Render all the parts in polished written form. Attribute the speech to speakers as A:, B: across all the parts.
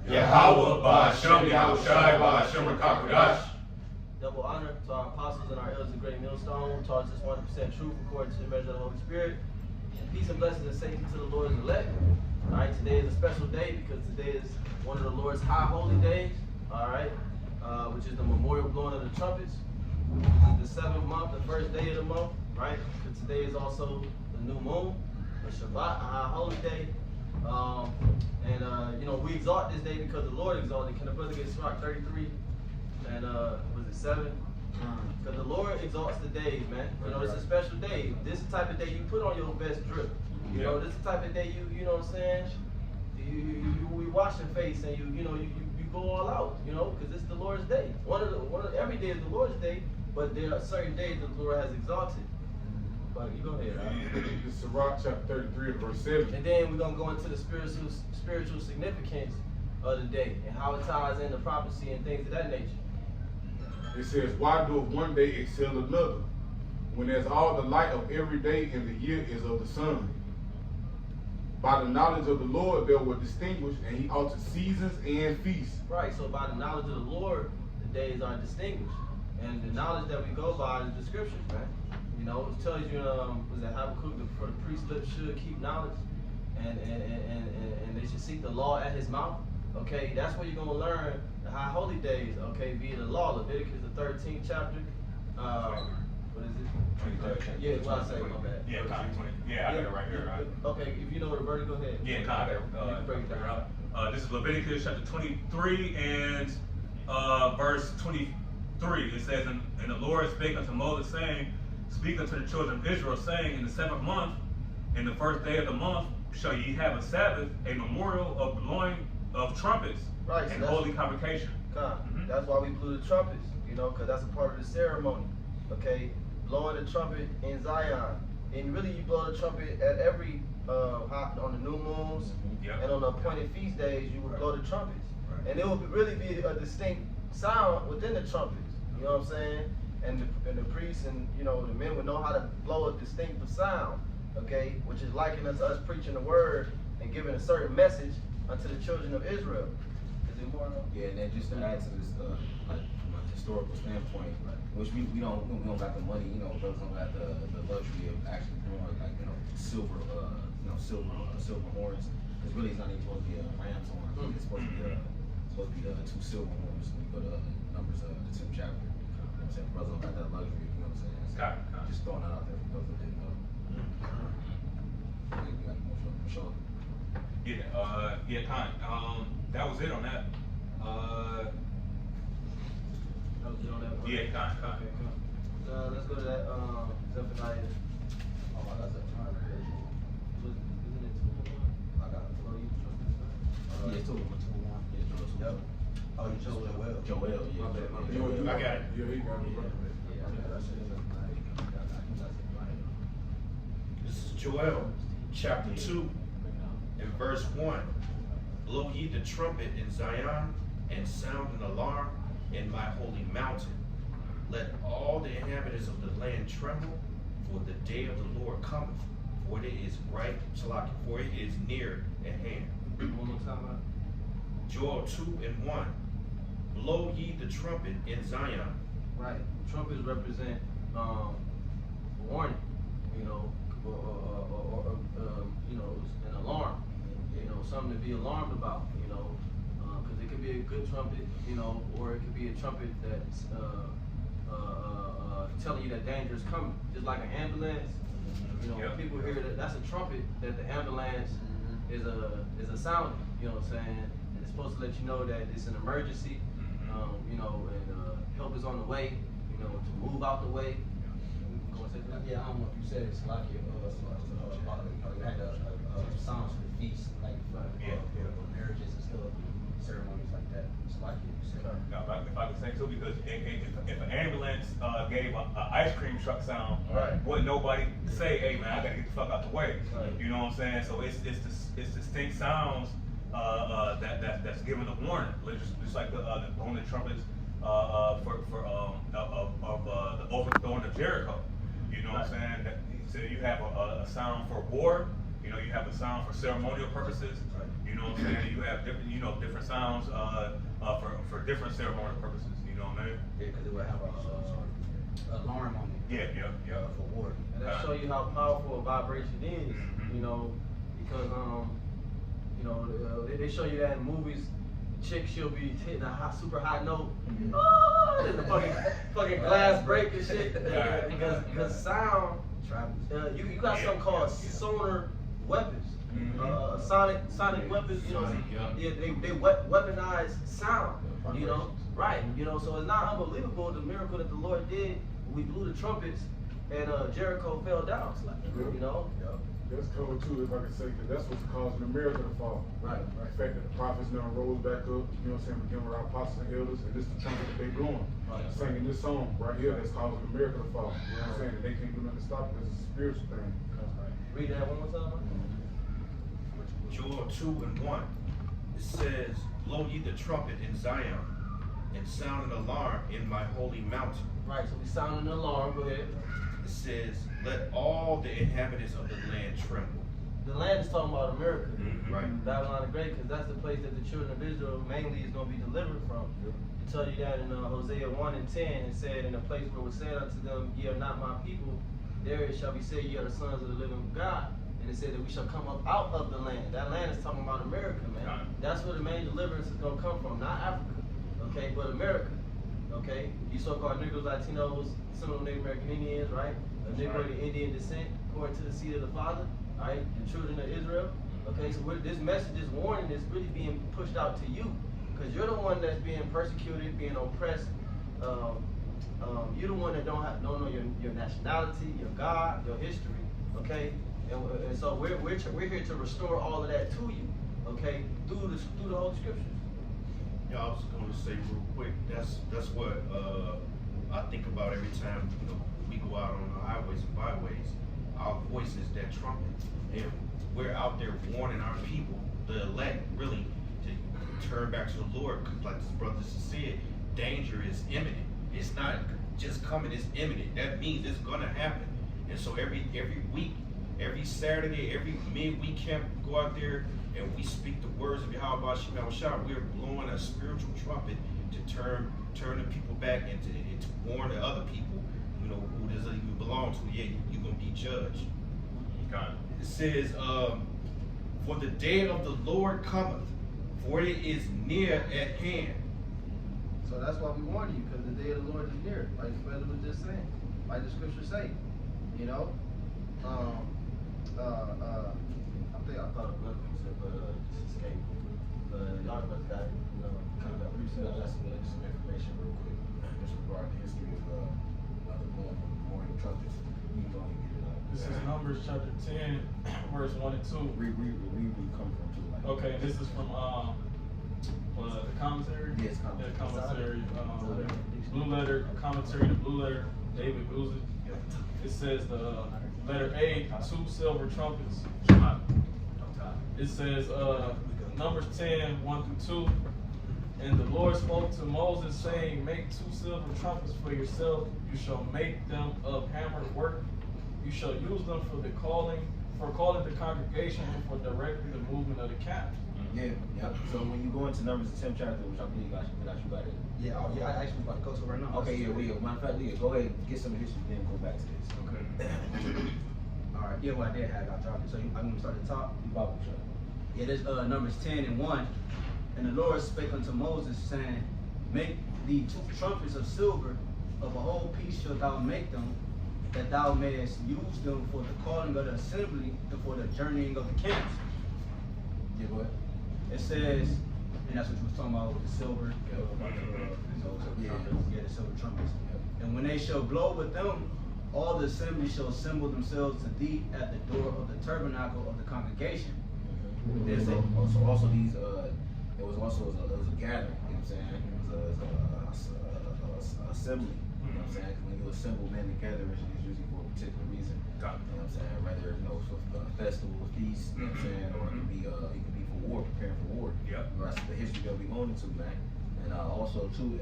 A: Yahweh Ba'Shem Yahushai Ba'Shem Rakakodash.
B: Double honor to our apostles and our elders of Great Millstone, who taught us this 100% truth according to the measure of the Holy Spirit. And peace and blessings and safety to the Lord's elect. All right, today is a special day because today is one of the Lord's high holy days. All right, which is the memorial blowing of the trumpets. This is the 7th month, the first day of the month. Right, because today is also the new moon, the Shabbat, a high holy day. You know, we exalt this day because the Lord exalted. Can the brother get Sirach 33 and was it 7? Because the Lord exalts the days, man. You know, it's a special day. This is the type of day you put on your best drip. You know, this is the type of day you know what I'm saying? We wash your face and you go all out, you know, because it's the Lord's day. Every day is the Lord's day, but there are certain days that the Lord has exalted. But you go ahead, right?
C: This is Sirach chapter 33 and verse 7.
B: And then we're gonna go into the spiritual significance of the day and how it ties into prophecy and things of that nature.
C: It says, why doeth one day excel another, when there's all the light of every day and the year is of the sun? By the knowledge of the Lord they were distinguished, and he altered seasons and feasts.
B: Right, so by the knowledge of the Lord, the days are distinguished. And the knowledge that we go by is the scriptures, man. You know, it tells you, was it Habakkuk, for the priest should keep knowledge, and they should seek the law at his mouth. Okay, that's where you're going to learn the high holy days, okay, via the law. Leviticus, the 13th chapter. What is it?
A: 23rd chapter.
B: Yeah, what I say, my bad.
A: Yeah, kind of 20. Yeah, I got it right here, right?
B: Okay, if you know the verse, go ahead.
A: Yeah, kind of.
B: You can break it down.
A: This is Leviticus chapter 23 and verse 23. It says, and the Lord spake unto Moses, saying, speak unto the children of Israel, saying, in the 7th month, in the first day of the month, shall ye have a Sabbath, a memorial of blowing of trumpets,
B: right,
A: and holy convocation.
B: That's why we blew the trumpets, you know, because that's a part of the ceremony. Okay, blowing the trumpet in Zion, and really you blow the trumpet at every on the new moons and on the appointed feast days. You would blow the trumpets, and it would really be a distinct sound within the trumpets. You know what I'm saying? And the priests and the men would know how to blow a distinctive sound. Okay, which is likened to us preaching the word and giving a certain message unto the children of Israel. Is it more?
D: Yeah, and then just to add to this, like from a historical standpoint, which we don't got the money, brothers don't got the luxury of actually growing like silver horns. Because really, it's not even supposed to be a ram's horn. It's supposed to be 2 silver horns. When you go to Numbers, the 10th chapter. You know what I'm saying? Brothers don't got that luxury. You know what I'm saying?
A: Got it.
D: Just throwing that out there for those that didn't know. Sure.
A: Yeah, kind. That was it on that.
B: That was it on that one?
A: Yeah, kind.
B: Okay, cool. Let's go to that Zephaniah.
D: Oh my God,
B: Isn't it 2:1?
D: I got it.
B: Oh, you trust this?
D: Yeah, it's 2:1. Yeah,
B: Yep.
D: Oh, you Joel. Joel, yeah.
B: My bad, my bad.
D: Joel.
A: I got it.
C: Yeah, he got it.
E: This is Joel, chapter 2, and verse 1. Blow ye the trumpet in Zion, and sound an alarm in my holy mountain. Let all the inhabitants of the land tremble, for the day of the Lord cometh, for it is for it is near at hand.
B: One more time.
E: Joel 2 and 1. Blow ye the trumpet in Zion.
B: Right. Trumpets represent warning, or an alarm, something to be alarmed about, because it could be a good trumpet, or it could be a trumpet that's telling you that danger is coming, just like an ambulance. People hear that's a trumpet that the ambulance is a sound. You know what I'm saying? And it's supposed to let you know that it's an emergency, and help is on the way, to move out the way.
D: Yeah, I don't know if you said it's like it had sounds for the feast, like marriages and stuff, ceremonies like that. It's like it.
A: Now, if I could say too, because if an ambulance gave an ice cream truck sound, wouldn't nobody say, "Hey man, I gotta get the fuck out the way." You know what I'm saying? So it's distinct sounds that's giving a warning, just like the blowing the trumpets for the overthrowing of Jericho. You know what I'm saying? So you have a sound for war, You know, you have a sound for ceremonial purposes. You know what I'm saying? You have different, different sounds for different ceremonial purposes. You know what I mean?
D: Yeah, because it would have a alarm on it.
A: Yeah.
D: For war.
B: And that show you how powerful a vibration is, you know, because they show you that in movies. Chick, she'll be hitting a super high note, and the fucking glass break and shit. Because sound, you got something called sonar weapons, sonic weapons. You know, they weaponize sound. You know, right? You know, so it's not unbelievable the miracle that the Lord did. We blew the trumpets and Jericho fell down. You know.
C: That's cool too, if I could say, because that's what's causing America to fall.
B: Right.
C: The fact that the prophets now rose back up, you know what I'm saying, beginning with our apostles and elders, and this is the trumpet that they blowing. Singing this song right here that's causing America to fall. You know what I'm saying? And they can't do nothing to stop it because it's a spiritual thing.
B: Read that one more time.
E: Joel 2:1. It says, blow ye the trumpet in Zion, and sound an alarm in my holy mountain.
B: Right, so we sound an alarm. Go ahead.
E: It says, let all the inhabitants of the land tremble.
B: The land is talking about America,
E: Right.
B: Babylon the Great, because that's the place that the children of Israel mainly is going to be delivered from. It tell you that in Hosea 1:10, it said, in a place where it was said unto them, ye are not my people, there it shall be said, ye are the sons of the living God. And it said that we shall come up out of the land. That land is talking about America, man. That's where the main deliverance is going to come from, not Africa, okay, but America. Okay, you so-called Negroes, Latinos, some of the Native American Indians, right? A Negro of Indian descent, according to the seed of the Father, right? The children of Israel. Okay, so this message, this warning is really being pushed out to you, because you're the one that's being persecuted, being oppressed. You're the one that don't know your nationality, your God, your history. Okay, and so we're here to restore all of that to you. Okay, through the Holy Scriptures.
E: Yeah, I was going to say real quick, that's what I think about every time, we go out on the highways and byways. Our voice is that trumpet, and we're out there warning our people, the elect, really, to turn back to the Lord, because like this brother just said, danger is imminent. It's not just coming, it's imminent. That means it's gonna happen. And so every week, every Saturday, every midweek camp, we go out there and we speak the words of Yahweh Shema Shah. We're blowing a spiritual trumpet to turn the people back and to warn the other people, who doesn't even belong to it. Yeah, you're gonna be judged. It says, for the day of the Lord cometh, for it is near at hand.
B: So that's why we warn you, because the day of the Lord is near, like the brother was just saying, like the scriptures say. I thought of another piece of just escaped. Y'all must got it, kind of
F: That's some information real quick. Just regarding the history of the morning trumpets. You can go and get it up.
G: This is Numbers chapter 10, verse 1 and 2.
F: Read where you come from too. Like,
G: Okay, this is from the commentary?
F: Yes, commentary.
G: Yeah, commentary. Blue letter, commentary to blue letter, David Guzik. It says the letter A, 2 silver trumpets. It says Numbers 10, 1 through 2. And the Lord spoke to Moses, saying, make 2 silver trumpets for yourself. You shall make them of hammered work. You shall use them for calling the congregation and for directing the movement of the camp.
F: Yeah. So when you go into Numbers the 10th chapter, which I believe you got it.
D: Yeah, I actually about to go to it right now.
F: Okay, matter of fact, go ahead and get some history, then go back to this. Okay.
D: All right. Yeah, well, I did have it. I dropped it. So I'm gonna start at the top.
F: Bible chapter.
D: Yeah, there's Numbers 10 and 1. And the Lord spake unto Moses, saying, make thee 2 trumpets of silver, of a whole piece shalt thou make them, that thou mayest use them for the calling of the assembly and for the journeying of the camps.
F: Yeah, go ahead.
D: It says, and that's what you was talking about with the silver, the silver trumpets. And when they shall blow with them, all the assembly shall assemble themselves to thee at the door of the tabernacle of the congregation.
F: So also these it was a gathering, you know what I'm saying? It was a assembly, you know what I'm saying? When you assemble men together, it's usually for a particular reason. You know what I'm saying? Whether for a festival, a feast, you know what I'm saying, or it could be for war, preparing for war.
A: Yep.
F: That's the history that we going into, man. And also too,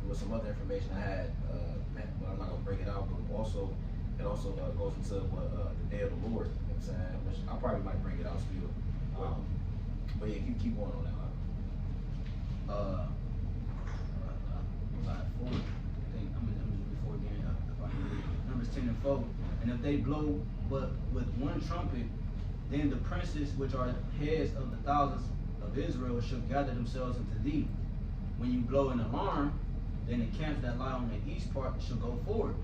F: with some other information I had, but I'm not gonna bring it out. But also, it also goes into what the day of the Lord. what I'm saying? Which I probably might bring it out still. But yeah, keep going on that.
D: About 4. I think I'm gonna do before again. If I can read it. Numbers 10 and 4. And if they blow but with one trumpet, then the princes which are heads of the thousands of Israel shall gather themselves unto thee. When you blow an alarm, then the camps that lie on the east part shall go forward.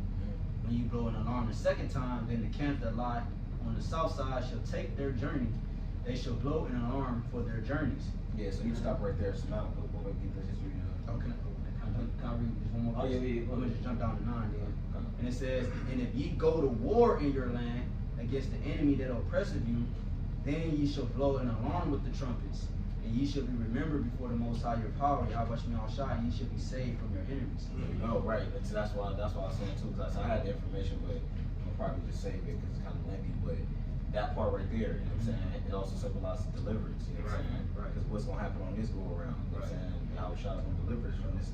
D: When you blow an alarm the second time, then the camps that lie on the south side shall take their journey. They shall blow an alarm for their journeys.
F: Yeah, so you stop right there. So now go back and get the history.
D: Oh, can I read this one more?
F: Oh, yeah.
D: Let me just jump down to 9 then. And it says, and if ye go to war in your land against the enemy that oppresseth you, then ye shall blow an alarm with the trumpets, and ye shall be remembered before the Most High your power, Yahweh Shemi Al-Shai, and ye shall be saved from your enemies.
F: Oh, right. So that's why I was saying too, because I had the information, but I'll probably just save it because it's kind of lengthy. But that part right there, you know what I'm saying, it also symbolizes deliverance, you know what I'm saying?
D: Right.
F: Because what's going to happen on this go around, you know what I'm saying? Yahweh Shai is going to deliver us from this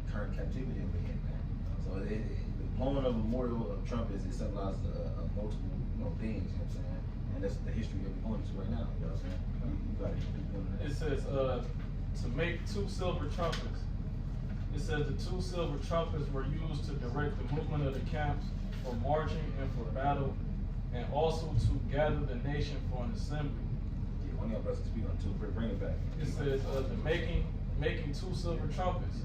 F: current captivity that we're in, man. So the blowing of a memorial of trumpets, it symbolizes multiple things, you know what I'm saying? And that's the history that we're going to right now, you know what I'm saying? You got to keep doing that.
G: It says to make 2 silver trumpets. It says the 2 silver trumpets were used to direct the movement of the camps for marching and for battle, and also to gather the nation for an assembly.
F: Yeah, one of y'all brothers speak on 2, bring it back.
G: It says the making 2 silver trumpets.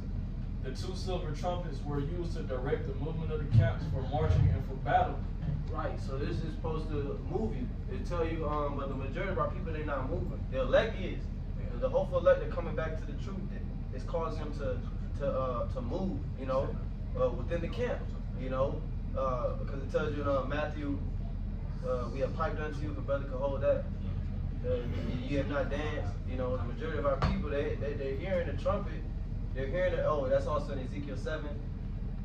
G: The 2 silver trumpets were used to direct the movement of the camps for marching and for battle.
B: Right, so this is supposed to move you. It tell you, but the majority of our people, they're not moving. The elect is. The hopeful elect are coming back to the truth. It's causing them to move, within the camp, because it tells you in Matthew, we have piped unto you, if a brother could hold that. You have not danced. The majority of our people, they're hearing the trumpet. They're hearing it. Oh, that's also in Ezekiel 7.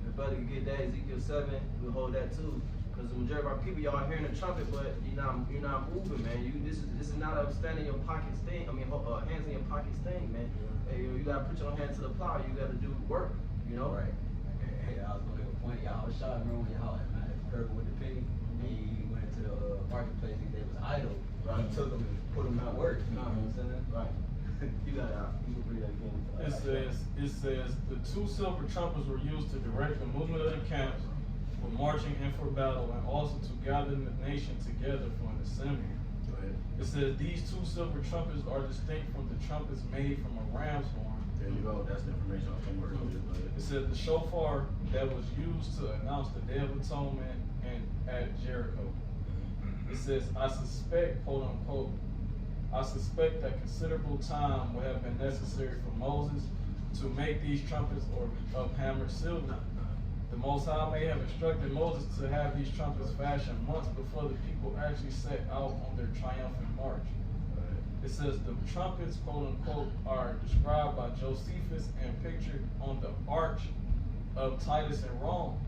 B: If brother can get that, Ezekiel 7, we'll hold that too. Because the majority of our people, y'all hearing the trumpet, but you're not moving, man. This is not a stand in your pockets thing. I mean, hands in your pockets thing, man. Hey, you gotta put your hand to the plow. You gotta do work,
D: Right. Hey, I was gonna make a point. Y'all was shot. Remember when y'all heard with the penny? He went to the marketplace. They was idle. Right. He took them and put them out work. You know what I'm saying?
B: Right. You can read that again.
G: It says the 2 silver trumpets were used to direct the movement of the camps for marching and for battle, and also to gather the nation together for an assembly. It says these 2 silver trumpets are distinct from the trumpets made from a ram's horn.
F: There you go. That's the information I'm talking about.
G: It says the shofar that was used to announce the Day of Atonement and at Jericho. It says, I suspect, quote unquote, I suspect that considerable time would have been necessary for Moses to make these trumpets of hammered silver. The Most High may have instructed Moses to have these trumpets fashioned months before the people actually set out on their triumphant march. It says the trumpets, quote unquote, are described by Josephus and pictured on the arch of Titus in Rome.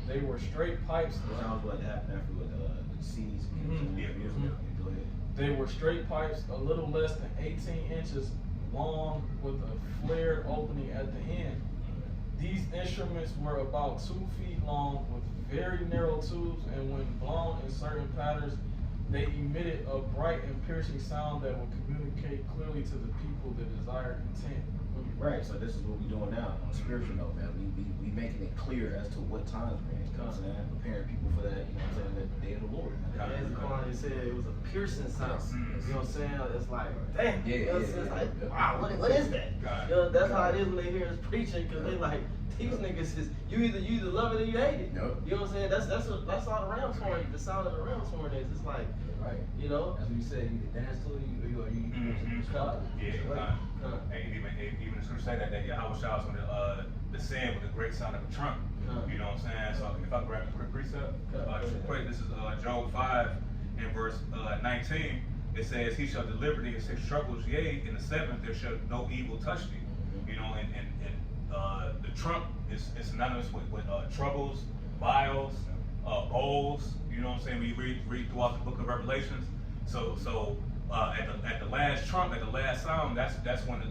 G: They were straight pipes.
F: Sounds like that happened after with the seas. Go ahead.
G: They were straight pipes, a little less than 18 inches long, with a flared opening at the end. These instruments were about 2 feet long, with very narrow tubes, and when blown in certain patterns, they emitted a bright and piercing sound that would communicate clearly to the people the desired intent.
F: Right, so this is what we're doing now on a spiritual note, man. We making it clear as to what times we're in, you know what I'm saying? Preparing people for that, you know what I'm saying, the day of the Lord.
B: As Quan said, it was a piercing sound. You know what I'm saying? It's like, damn. It's like, wow, what is that? That's how it is when they hear us preaching, because they like, these niggas is, you either love it or you hate it.
F: Nope.
B: You know what I'm saying? That's all the ram's horn, the sound of the ram's horn is. It's like,
D: Right.
B: you know?
D: As we said, you can dance to it, or you stop.
A: Yeah, and even the scripture say that Yahweh Shai was going to descend with the great sound of a trumpet. You know what I'm saying? So if I grab a quick precept, just quick, this is Job 5 and verse 19. It says, he shall deliver thee in 6 troubles, yea, in the 7th there shall no evil touch thee. You know, and the trump is synonymous with troubles, vials, bowls. You know what I'm saying? We read throughout the book of Revelations. So at the last trump, at the last sound, that's when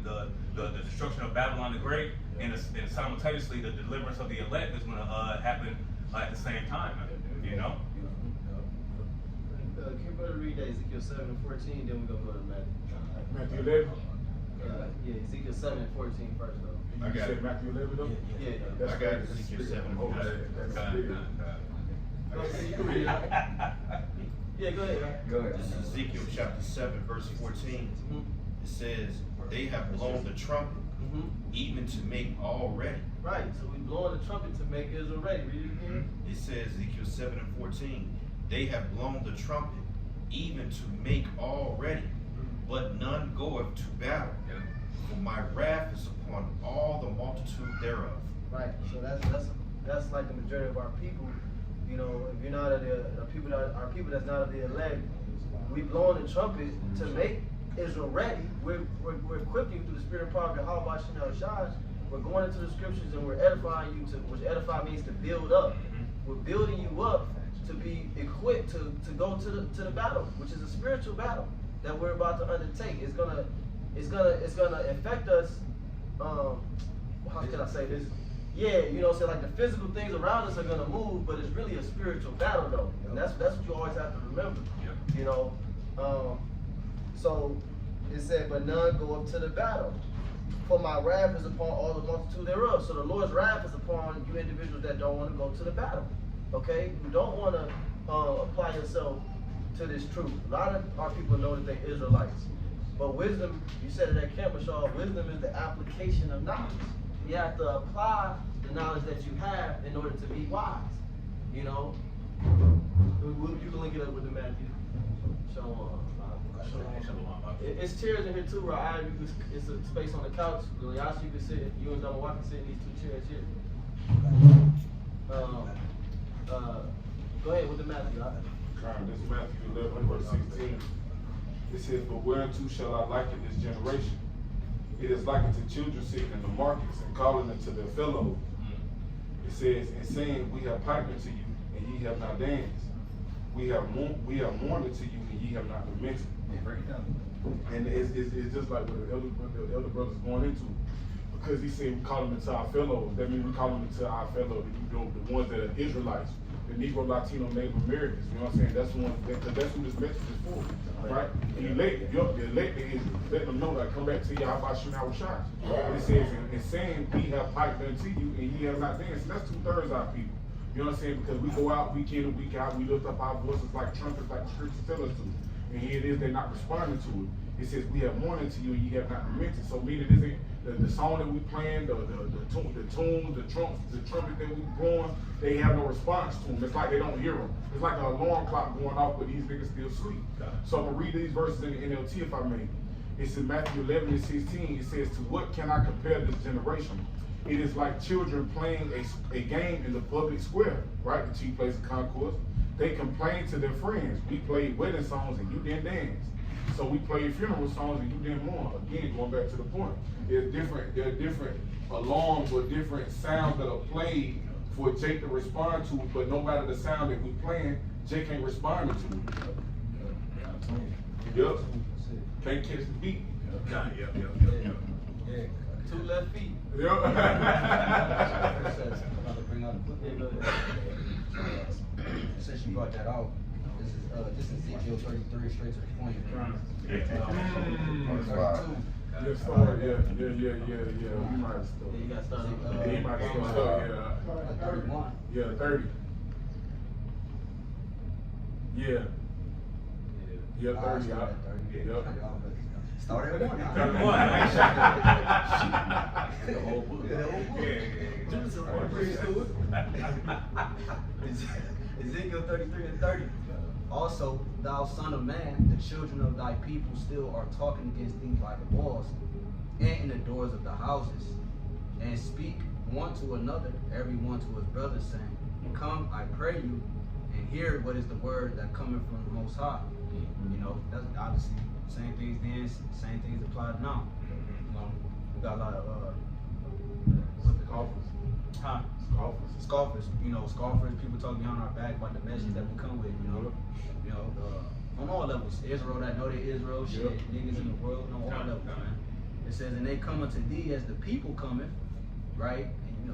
A: the destruction of Babylon the Great, and simultaneously the deliverance of the elect is going to happen at the same time. You know.
B: can you better read that Ezekiel 7:14, then we're gonna go to Matthew.
C: Matthew 11.
B: Yeah, Ezekiel 7:14 first though.
C: You said Matthew 11 though?
B: Yeah.
C: That's
E: I got
C: great.
E: Ezekiel 7.
C: Oh, that's big.
B: Go ahead, you can read it. Yeah, go ahead.
F: Go ahead.
E: This is Ezekiel chapter 7, verse 14.
B: Mhm.
E: It says, they have blown the trumpet,
B: Mhm.
E: even to make all ready.
B: Right. So we blowing the trumpet to make Israel ready. Read it again.
E: It says, Ezekiel 7 and 14, they have blown the trumpet, even to make all ready, but none goeth to battle. For my wrath is upon all the multitude thereof.
B: Right. So that's like the majority of our people. You know, if you're not of the people that our people that's not of the elect, we blowing the trumpet to make Israel ready. We're equipping you through the spirit and power of Yahweh Shem Shai. We're going into the scriptures and we're edifying you to, which edify means to build up. We're building you up to be equipped to go to the battle, which is a spiritual battle that we're about to undertake. It's gonna affect us. How can I say this? Yeah, you know, so like the physical things around us are gonna move, but it's really a spiritual battle though, and that's what you always have to remember. You know, so it said, but none go up to the battle. For my wrath is upon all the multitude thereof. So the Lord's wrath is upon you individuals that don't want to go to the battle. Okay? You don't want to apply yourself to this truth. A lot of our people know that they're Israelites. But wisdom, you said it at Camp Shaw, wisdom is the application of knowledge. You have to apply the knowledge that you have in order to be wise. You know? You can link it up with the Matthew. It's chairs in here too, right? It's a space on the couch. Yashi, you can sit. You and Dama can sit in these two chairs here. Go ahead with the Matthew.
C: This is Matthew 11, verse 16. It says, but whereunto shall I liken this generation? It is likened to children sitting in the markets and calling unto their fellows. It says, and saying, we have piped unto you, and ye have not danced. We have mourned unto you, and ye have not lamented.
F: Break it down.
C: And it's just like what the elder brother's going into. Because he said we call them into our fellows. That means we call them into our fellows, the ones that are Israelites, the Negro, Latino, Native Americans. You know what I'm saying? That's the one, because that's who this message is for. Right? The elect is letting them know that come back to Yahweh Shem Shai. It says, and saying we have piped unto you, and ye have not danced. And that's 2/3 of our people. You know what I'm saying? Because we go out week in and week out, we lift up our voices like trumpets, like the scriptures tell us to. And here it is, they're not responding to it. It says, we have mourned to you and ye have not lamented. So meaning this ain't the song that we playing, the tunes, the trumpet that we blowing, they have no response to them. It's like they don't hear them. It's like an alarm clock going off, but these niggas still sleep. So I'm gonna read these verses in the NLT if I may. It's in Matthew 11 and 16. It says, to what can I compare this generation? It is like children playing a game in the public square, right? The chief place of concourse. They complain to their friends. We played wedding songs and you didn't dance. So we played funeral songs and you didn't mourn. Again, going back to the point. There are different alarms or different sounds that are played for Jake to respond to, but no matter the sound that we playing, Jake ain't responding to it. Yep. Can't catch the beat.
B: Yeah. 2 left feet.
C: Yep.
D: Since you brought that out, this is Ezekiel 33, straight to the point.
C: Yes, Lord. Yeah. You might have started.
B: You got started.
C: Yeah, you might have started. Yeah.
D: 31.
C: Yeah, 30. Yeah. Yeah, 30. Yep.
D: Start at 1.
F: The whole book.
D: Ezekiel 33 and 30. Also, thou son of man, the children of thy people still are talking against thee by the walls and in the doors of the houses, and speak one to another, every one to his brother, saying, come, I pray you, and hear what is the word that cometh from the Most High. You know, that's obviously same things then, same things applied now. We got a lot of scoffers, people talking behind our back about the message that we come with, on all levels. Israel that know they Israel, shit, niggas in the world, on all levels, man. It says, and they come unto thee as the people cometh, right? And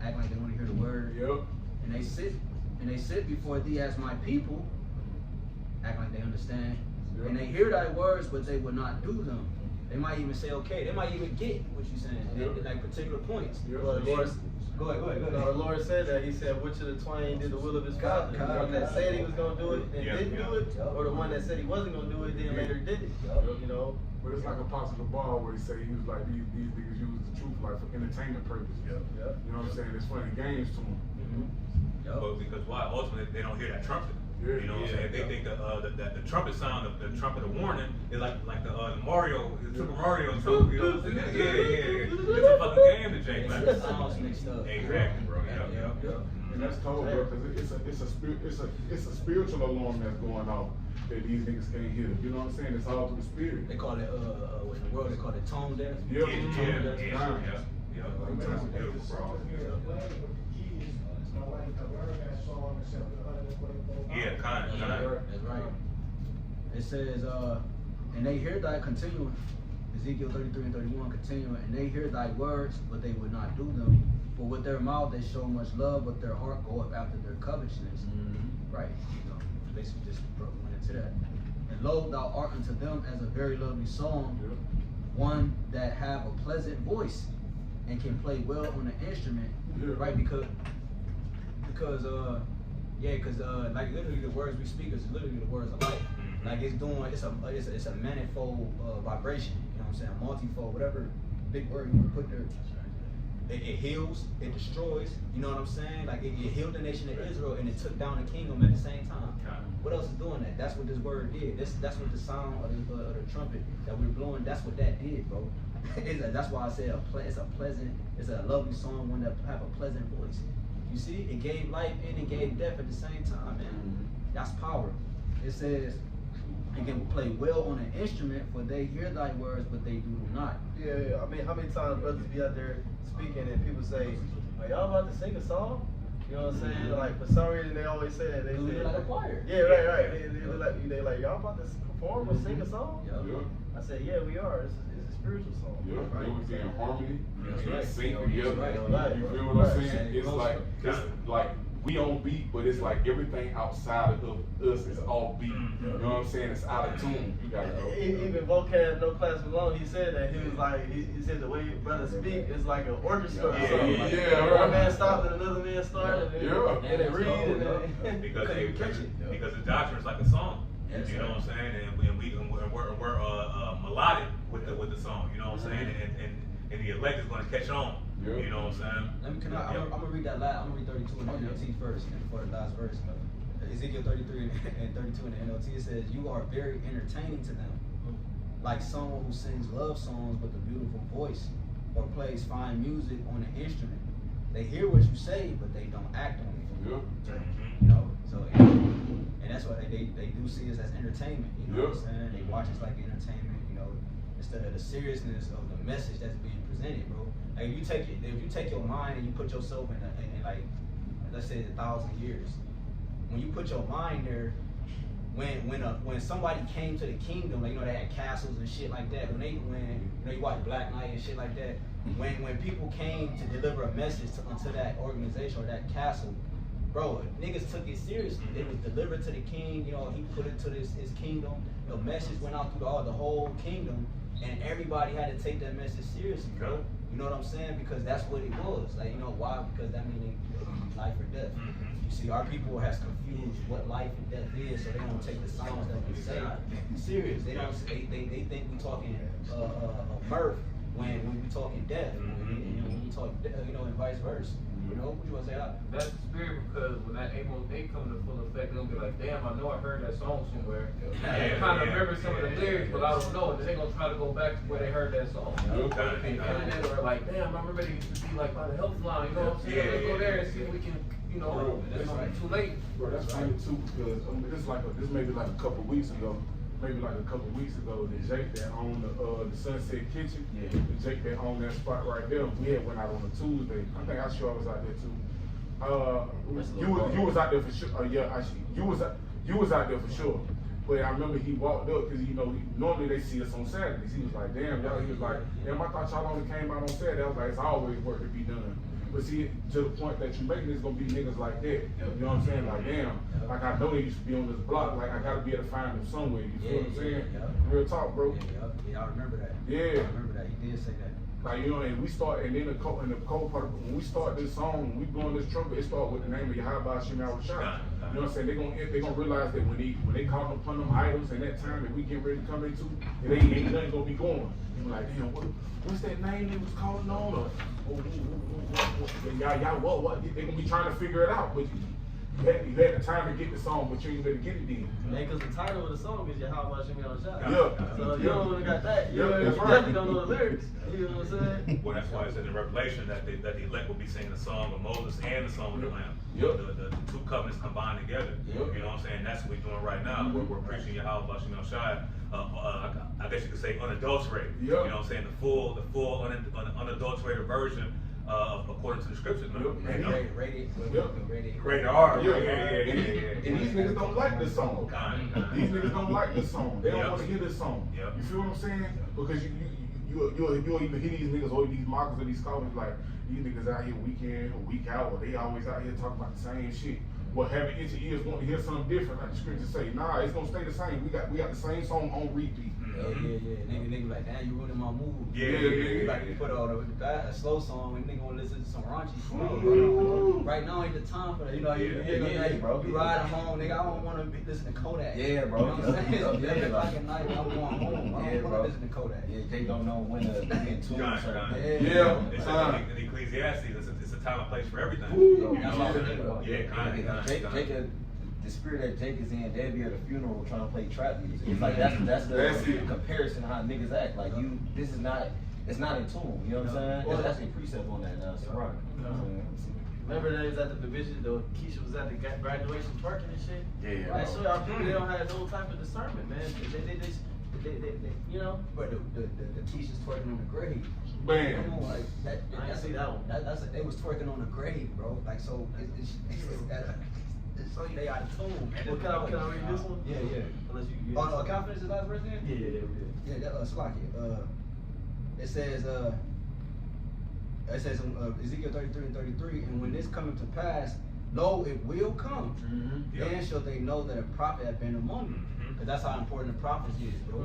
D: act like they want to hear the word.
C: Yep.
D: And they sit before thee as my people, act like they understand.
C: Yeah.
D: And they hear thy words, but they will not do them. They might even say, okay, they might even get what you're saying,
C: Yeah.
D: at like particular points.
C: Yeah.
B: Well, the Lord,
D: Go ahead.
B: no, the Lord said that. He said, which of the twain did the will of his father? The one that said he was going to do it and didn't do it, or the one that said he wasn't going to do it, then later did it. You know?
C: But it's like Apostle Bar where he say he was like these niggas use the truth like for entertainment purposes.
B: Yeah.
C: You know what I'm saying? It's funny games to them.
A: But because why? Ultimately, they don't hear that trumpet.
C: Yeah,
A: You know what I'm saying? They think that the trumpet sound, the trumpet of warning, is like the Mario, Super Mario too. You know what I'm saying? Yeah. It's a fucking game to Jake, man.
D: It sounds mixed up.
A: Exactly, bro. Yeah.
C: And that's told, bro, because it's a spiritual alarm that's going off that these niggas can't hear. You know what I'm saying? It's all through the spirit.
D: They call it, in the world, they call it tone deaf.
C: Yeah.
A: Yeah, kind of.
D: That's right. It says, and they hear thy continuing, Ezekiel 33 and 31 continuing, and they hear thy words, but they would not do them. For with their mouth they show much love, but their heart goeth after their covetousness. Right. You know, basically just went into that. And lo, thou art unto them as a very lovely song, one that have a pleasant voice and can play well on the instrument. Right, because like literally the words we speak is literally the words of life. Like it's a manifold vibration. You know what I'm saying? Multifold, whatever big word you want to put there. It heals, it destroys. You know what I'm saying? Like it healed the nation of Israel and it took down the kingdom at the same time. What else is doing that? That's what this word did. That's what the sound of the trumpet that we're blowing. That's what that did, bro. That's why I said it's a lovely song, one that have a pleasant voice. You see, it gave life and it gave death at the same time, man. That's power. It says it can play well on an instrument, for they hear thy words, but they do them not.
B: Yeah. I mean, how many times brothers be out there speaking and people say, "Are y'all about to sing a song?" You know what I'm saying? Like for some reason they always say that. They say
D: like a choir.
B: Yeah, right. They like y'all about to perform or sing a song?
C: Yeah.
B: I said, yeah, we are. It's a spiritual song.
C: Yeah,
B: Right.
C: they would be in harmony.
B: That's
C: They
B: right.
C: sing
B: Right.
C: together.
B: Right.
C: You feel what I'm
B: Right.
C: saying? It's like we on beat, but it's like everything outside of us is off beat. You know what I'm saying? It's out of tune. You gotta go.
B: Even vocab, no class alone, he said that. He was like, he said the way brothers speak is like an orchestra or something. Like, one man stopped and another man started. And they read and then
A: because the doctrine is like a song. You know what I'm saying? And we're melodic with the song. You know what I'm saying? And the elect is going to catch on. You know what I'm saying?
D: I'm gonna read that last. I'm gonna read 32 in the NLT first, and before the last verse. Ezekiel 33 and 32 in the NLT, it says, "You are very entertaining to them, like someone who sings love songs with a beautiful voice, or plays fine music on an instrument. They hear what you say, but they don't act on it." You know, so and that's why they do see us as entertainment. You know what I'm saying? They watch us like entertainment. You know, instead of the seriousness of the message that's being presented, bro. Like if you take your mind and you put yourself in like, let's say 1,000 years, when you put your mind there, when somebody came to the kingdom, like, you know, they had castles and shit like that. When you know, you watch Black Knight and shit like that. When people came to deliver a message unto that organization or that castle, bro, niggas took it seriously. It was delivered to the king. You know, he put it to his kingdom. The message went out through the whole kingdom, and everybody had to take that message seriously, bro. You know what I'm saying? Because that's what it was. Like, you know why? Because that means life or death. You see, our people has confused what life and death is, so they don't take the sounds that we say serious. They don't. They think we talking mirth when we talking death. When we talk, you know, and vice versa. You know, what you want to say?
H: That's the spirit, because when that Amos 8 come into full effect, they'll be like, damn, I know I heard that song somewhere. I kind of remember some of the lyrics, but I don't know. And then they're going to try to go back to where they heard that song. Or like, damn, I remember they used to be like by the health line, you know what I'm saying? Let's go there and see if we can, you know, it's too late.
C: Bro, that's funny too, because this maybe like a couple weeks ago. The Jake that owned the Sunset Kitchen, the Jake that owned that spot right there, we had went out on a Tuesday. I think I was out there too. You was out there for sure. You was out there for sure. But I remember he walked up because, you know, normally they see us on Saturdays. He was like, damn, y'all. He was like, damn, I thought y'all only came out on Saturday. I was like, it's always work to be done. But see, to the point that you're making, it's gonna be niggas like that. You know what I'm saying? Like, damn, like I know they used to be on this block. Like I gotta be able to find them somewhere. You feel what I'm saying? Real talk, bro.
D: Yeah, I remember that.
C: Yeah.
D: I remember that. He did say that.
C: Like, you know, and we start, and then the cold part, when we start this song, when we blowing this trumpet, it start with the name of Yahweh Hashem Yahushua. You know what I'm saying? They gonna realize that when they call upon them idols and that time that we get ready to come into, it ain't nothing gonna be going. You're like, damn, what's that name they was calling on? Or what? They gonna be trying to figure it out, but you had the time to get the song, but you ain't better get it then.
B: Yeah, because the title of the song is Yahweh Hashem Yahushua.
C: Yeah.
B: So you don't really got that. You
C: that's right.
B: definitely don't know the lyrics. You know what I'm saying?
A: Well, that's why it says in Revelation that the elect will be singing the song of Moses and the song of the Lamb. The two covenants combined together. You know what I'm saying? That's what we're doing right now. We're preaching Yahweh Hashem Yahushua. I guess you could say unadulterated. You know what I'm saying? The full unadulterated version according to the scriptures. Rated R. Yeah.
C: And these niggas don't like this song. These niggas don't like this song. They don't want to hear this song. You feel what I'm saying? Because you'll even hear these niggas or these mockers or these scholars like these niggas out here week in or week out, or they always out here talking about the same shit. Well, having itchy ears want to hear something different, like the scriptures say. Nah, it's gonna stay the same. We got the same song on repeat.
D: Nigga like, damn, you ruining my mood.
A: Yeah.
D: Like, you put on a slow song and nigga wanna listen to some raunchy shit. Right now ain't the time for that. You know, you riding home, nigga. I don't wanna be listening to Kodak.
F: Yeah, bro.
D: You know what I'm saying? It's 11 o'clock at night, I'm going home. I don't wanna listen to Kodak.
F: Yeah, they don't know when to be in tune or something.
A: It's in Ecclesiastes. It's a time and place for everything. You know what I'm saying?
F: Jacob, the spirit that Jake is in, they'll be at a funeral trying to play trap music. It's like that's the comparison of how niggas act. Like this is not, it's not in tune. You know what I'm saying? There's actually a precept on that now. So right.
B: Remember that was at the division, though. Keisha was at the graduation twerking and shit.
F: Yeah.
B: I show y'all people they don't have no type of discernment, man. They just, you know.
D: But the teachers twerking on the grave.
C: Man.
D: Come on, like that.
B: I ain't see that one.
D: They was twerking on the grave, bro. Like so, it's so they out of tune.
B: Well, can I read this one?
D: Yeah.
B: Unless you.
D: Oh, confidence is last verse then?
B: Yeah.
D: Yeah, that Slakia. It says Ezekiel 33 and 33, and when this cometh to pass, lo, it will come. Then shall they know that a prophet hath been among you. Because that's how important the prophecy is, bro.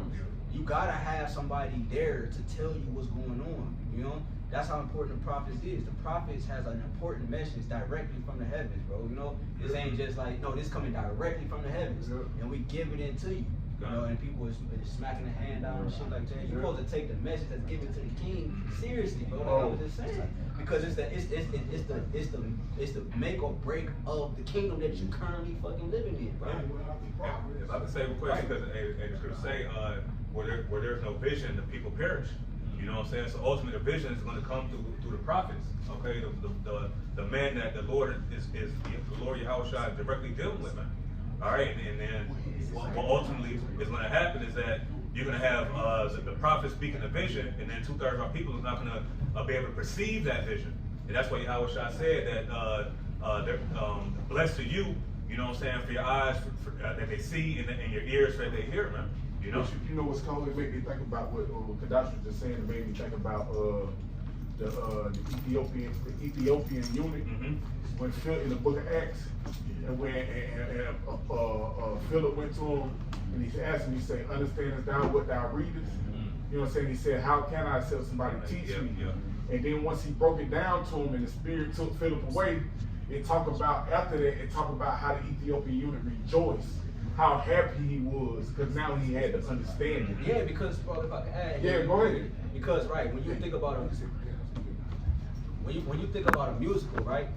D: You gotta have somebody there to tell you what's going on. You know? That's how important the prophets is. The prophets has an important message directly from the heavens, bro. You know, this ain't just like, no, this coming directly from the heavens, and we giving it to you. You know, and people is smacking the hand down and shit like that. You're supposed to take the message that's given to the king seriously, bro. Like I was just saying, because it's the make or break of the kingdom that you currently fucking living in, bro.
A: If I could say real quick, because the scripture say, where there's no vision, the people perish. You know what I'm saying? So ultimately, the vision is going to come through the prophets. Okay, the man that the Lord is the Lord Yahushua directly dealing with, man. All right, and then what ultimately is going to happen is that you're going to have the prophet speaking the vision, and then 2/3 of our people is not going to be able to perceive that vision. And that's why Yahushua said that they're blessed are you. You know what I'm saying? For your eyes that they see, and your ears that they hear, man. You know
C: what's called? It made me think about what Kadash was just saying. It made me think about the Ethiopian eunuch when Philip in the Book of Acts, and when Philip went to him and he asked him, he said, "Understandest thou what thou readest?" You know what I'm saying? He said, "How can I except somebody teach me?" And then once he broke it down to him, and the Spirit took Philip away, it talked about after that. It talked about how the Ethiopian eunuch rejoiced. How happy he was, because now he had the understanding.
D: Yeah, because if I can add.
C: Yeah, go ahead.
D: Because when you think about when you think about a musical, right?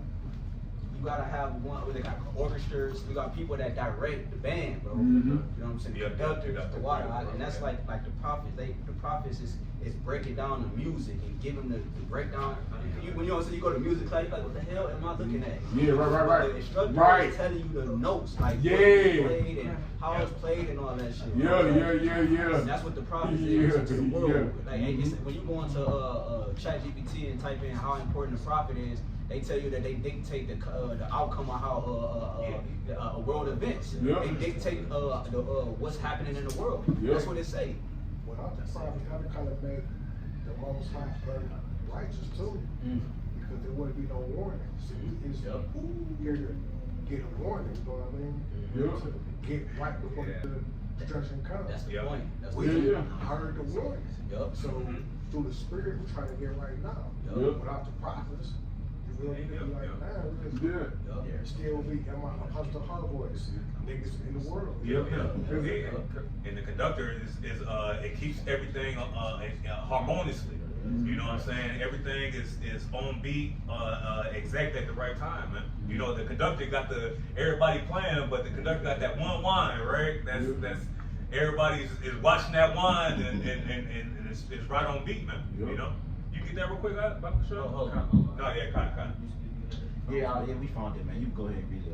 D: You gotta have one where they got orchestras. We got people that direct the band, bro. You know what I'm saying? Conductors, the water, and that's like the prophets. The prophets is breaking down the music and giving the breakdown. When you go to music class, you're like, what the hell am I looking at?
C: Yeah, right.
D: The instructor is telling you the notes, like what you played and how it's played and all that shit.
C: Yeah.
D: And that's what the prophet is to the world. Like when you go into ChatGPT and type in how important the prophet is, they tell you that they dictate the outcome of how world events. They dictate what's happening in the world. That's what it say.
I: Without the prophet, how to kind of make the Most High very righteous too, because because there wouldn't be no warning. So it's here to get a warning, you know what I mean? To get right before the destruction comes.
D: That's the point. That's
I: We
D: the point.
I: heard the warning. So through the spirit, we're trying to get right now. Without the prophets, you will be like, man, we just still be in my apostle her voice, niggas in the world.
A: And the conductor is it keeps everything harmoniously. You know what I'm saying? Everything is on beat, exact at the right time, man. You know, the conductor got everybody playing, but the conductor got that one line, right? That's everybody is watching that line and it's right on beat, man. You know? You get that real quick, about the show?
D: Hold on.
A: No, yeah, kind of.
F: Yeah, we found it, man. You can go ahead and read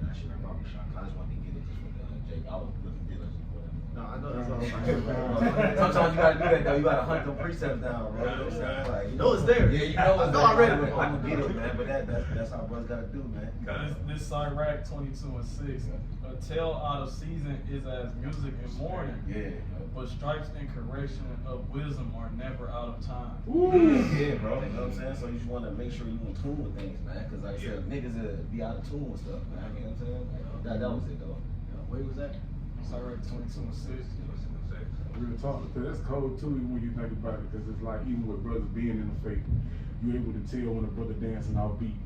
F: that shit right about shot. I just wanted to get it just for Jake. I was looking diligent for that.
B: No, I know that's all.
F: Sometimes you gotta do that though. You gotta hunt them precepts down, bro. You know what I'm saying? Like,
B: You know it's there.
F: Yeah, you know it's
B: I know I read it.
F: I'm gonna get it, man. But that's how brothers gotta do, man.
G: This Sirach 22:6. A tale out of season is as music in mourning.
F: Yeah.
G: But stripes and correction of wisdom are never out of time.
F: Yeah, bro. You know what I'm saying? So you just wanna make sure you in tune with things, man. Cause like I said, niggas be out of tune with stuff, man. You know what I'm saying? That was it though. Where was that?
G: Sirach 22:6.
C: Real talk, because that's cold too when you think about it, because it's like even with brothers being in the faith, you're able to tell when a brother dancing off beat,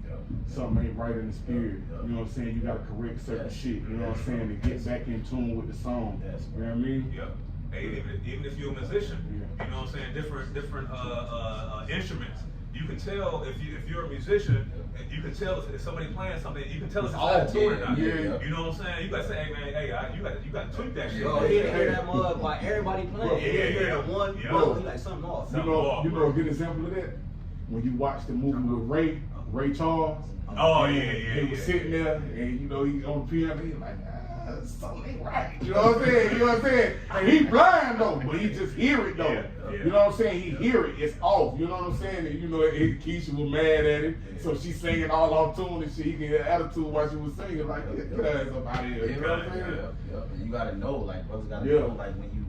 C: something ain't right in the spirit. You know what I'm saying? You gotta correct certain shit. You know what I'm saying? To get back in tune with the song. You know what I mean?
A: Yep. Hey, even if you're a musician, you know what I'm saying? Different instruments. You can tell if you're a musician. You can tell if somebody playing something. You can tell if it's out of tune or not. You know what I'm saying? You gotta say, hey man, you gotta tweak that shit.
D: Yo, hear that mug by everybody playing. Hear the one, bro, he like something off.
C: You know a good example of that? When you watch the movie with Ray Charles.
A: Oh
C: He was sitting there and you know he on the piano. He's like, something ain't right. You know what I'm saying? You know what I'm saying? And he blind though, but he just hear it though. You know what I'm saying? He hear it. It's off. You know what I'm saying? And you know, Keisha was mad at him, so she's singing all off tune and shit. He get an attitude while she was singing, like, get that ass up out of here. You know what I'm saying?
F: And you gotta know, like brothers gotta know, like when you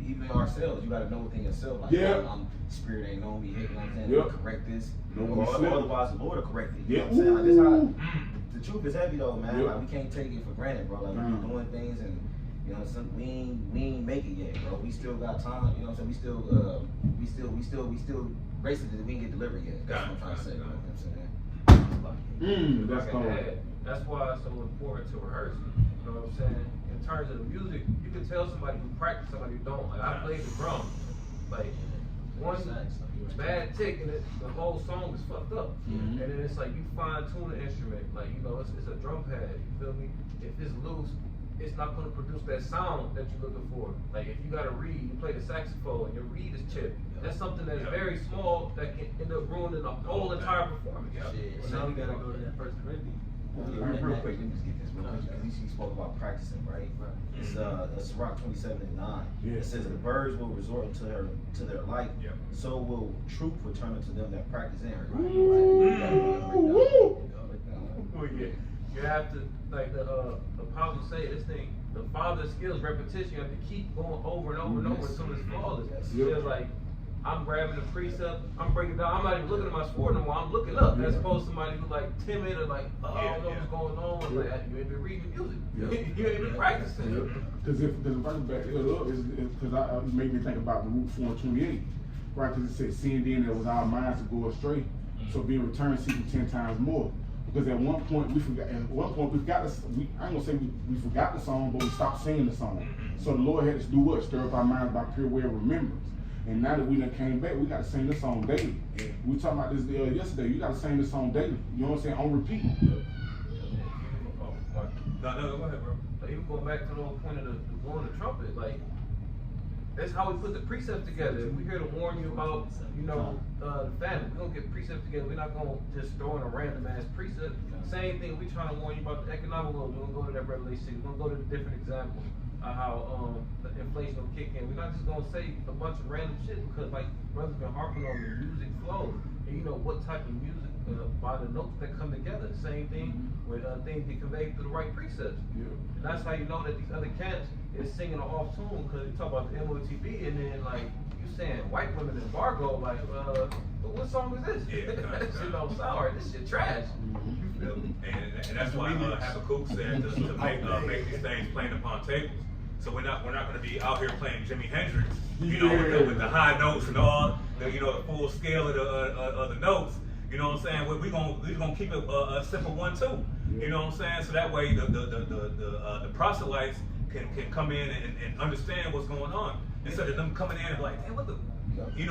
F: even ourselves, you gotta know within yourself, like I'm spirit ain't on me, you know what I'm saying? Correct this. Otherwise the Lord will correct it. You know what I'm saying? Like this how the truth is heavy though, man. Like we can't take it for granted, bro. Like we be doing things and you know, we ain't make it yet, bro. We still got time. You know what I'm saying? We still racing that we ain't get delivered yet. That's what I'm trying to say. You know what I'm saying?
C: That's cool.
H: That's why it's so important to rehearse. You know what I'm saying? In terms of the music, you can tell somebody who practice, somebody who don't. Like I played the drums. Like one bad tick and the whole song is fucked up. And then it's like you fine tune the instrument. Like, you know, it's a drum pad. You feel me? If it's loose, it's not going to produce that sound that you're looking for. Like if you got a reed, you play the saxophone, and your reed is chipped. That's something that's very small that can end up ruining the whole entire performance.
D: So now we gotta go to that First Corinthians.
F: Real quick, let me just get this real quick because he spoke about practicing, right? It's Sirach 27:9. It says that the birds will resort to their light, so will truth return unto them that practice in her.
H: You have to, like the apostles say, this thing, the father's skills, repetition, you have to keep going over and over and over until it's flawless. It's like, I'm grabbing the precept, I'm breaking it down, I'm not even looking at my score no more, I'm looking up, as opposed to somebody who's like timid or like, I don't know what's going on, like, you ain't been reading music, you ain't been practicing.
C: Because if I back it up, because it made me think about the Root 428, right? Because it said, sin then that was our minds to go astray, so being returned seeking 10 times more. Because at one point we forgot. At one point we forgot. I ain't gonna say we forgot the song, but we stopped singing the song. So the Lord had to do what? Stir up our minds by pure way of remembrance. And now that we done came back, we got to sing this song daily. We talking about this yesterday. You got to sing this song daily. You know what I'm saying? On repeat.
A: No, go ahead, bro.
H: Like, even going back to the whole point of the blowing the trumpet, like. That's how we put the precepts together. If we're here to warn you about, you know, the family, we don't get precepts together. We're not going to just throw in a random ass precept. Same thing, we trying to warn you about the economic world. We're going to go to that Revelation. We're going to go to the different examples of how the inflation will kick in. We're not just going to say a bunch of random shit because, like, brothers been harping on the music flow. And you know what type of music by the notes that come together. Same thing with things get conveyed through the right precepts. And that's how you know that these other camps is singing off tune because you talk about the MOTB and then like you saying white women embargo like what song is this?
A: Yeah,
H: This shit don't sour. This shit trash.
A: And that's why Habakkuk said to make these things plain upon tables. So we're not going to be out here playing Jimi Hendrix, you know, with the high notes and all, the full scale of the notes. You know what I'm saying? We're gonna keep it a simple 1-2. You know what I'm saying? So that way the proselytes can come in and understand what's going on instead of them coming in and be like, hey, what the,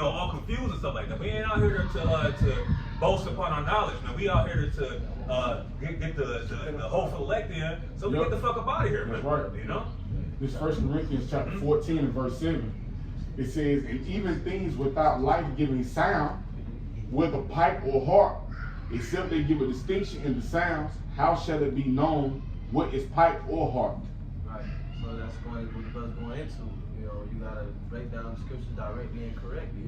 A: all confused and stuff like that. We ain't out here to boast upon our knowledge, man. We out here to get the hopeful elect in, so we get the fuck up out of here, man.
C: That's right.
A: You know?
C: This 1 Corinthians chapter 14 and verse 7. It says, and even things without life-giving sound, whether pipe or harp, except they give a distinction in the sounds, how shall it be known what is pipe or harp?
B: Right. So that's what it's going into. You gotta break down the scriptures directly and correctly.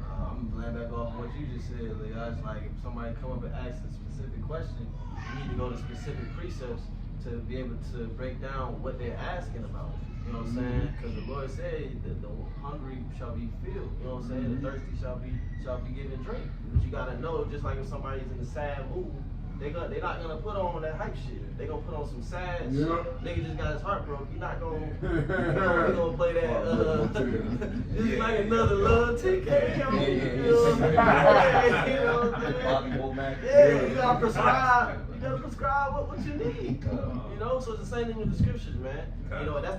B: I'm glad back off what you just said, Leah. It's like if somebody come up and ask a specific question, you need to go to specific precepts to be able to break down what they're asking about. You know what I'm saying? Because the Lord said that the hungry shall be filled. You know what I'm saying? The thirsty shall be given drink. But you gotta know, just like if somebody's in a sad mood, they're not gonna put on that hype shit. They gonna put on some sad shit. Nigga just got his heart broke. You're not gonna, he gonna play that. This is like another love TK. You know what I'm saying? Yeah, you gotta prescribe. You gotta prescribe what you need. So it's the same thing with the scriptures, man.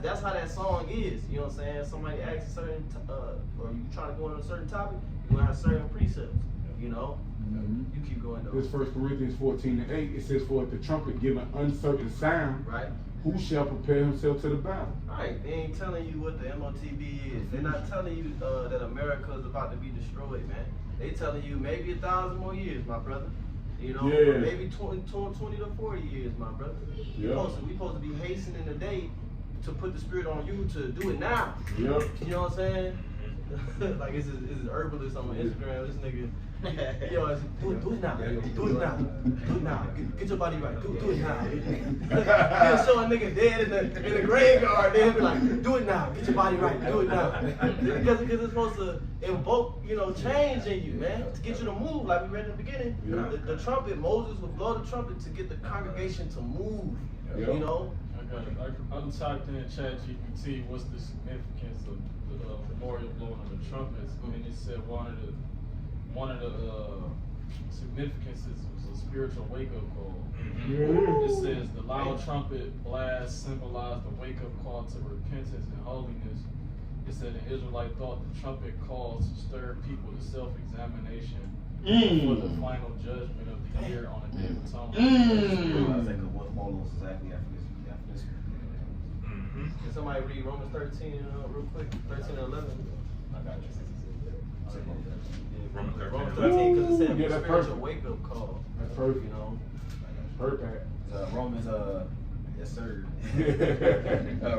B: That's how that song is. You know what I'm saying? Somebody asks a certain, or you trying to go on a certain topic, you're gonna have certain precepts. You keep going though.
C: This 1 Corinthians 14 and 8, it says, for if the trumpet give an uncertain sound,
B: right,
C: who shall prepare himself to the battle?
B: Right, they ain't telling you what the MOTB is. They're not telling you that America is about to be destroyed, man. They telling you maybe 1,000 more years, my brother. Maybe 20 to 40 years, my brother. We supposed to be hastening the day to put the spirit on you to do it now. You know what I'm saying? Like it's an herbalist on my Instagram. This nigga, do it now. Do it now. Do it now. Get your body right. Do it now. He'll show a nigga dead in the graveyard. They'll be like, do it now. Get your body right. Do it now. Because it's supposed to invoke, change in you, man, to get you to move. Like we read in the beginning, the trumpet. Moses would blow the trumpet to get the congregation to move.
G: I typed in ChatGPT, what's the significance of the memorial blowing of the trumpets, and it said one of the significances was a spiritual wake-up call. It says the loud trumpet blast symbolized the wake-up call to repentance and holiness. It said the Israelite thought the trumpet calls to stir people to self-examination for the final judgment of the year on the Day of Atonement.
F: I think of what follows exactly after this.
B: Can somebody read Romans 13 real quick? 13 and 11.
F: I got you.
A: Romans
B: 13 because it said
C: that's
B: spiritual
C: perfect.
B: wake-up call.
C: That's perfect.
B: Perfect.
F: Romans, yes sir.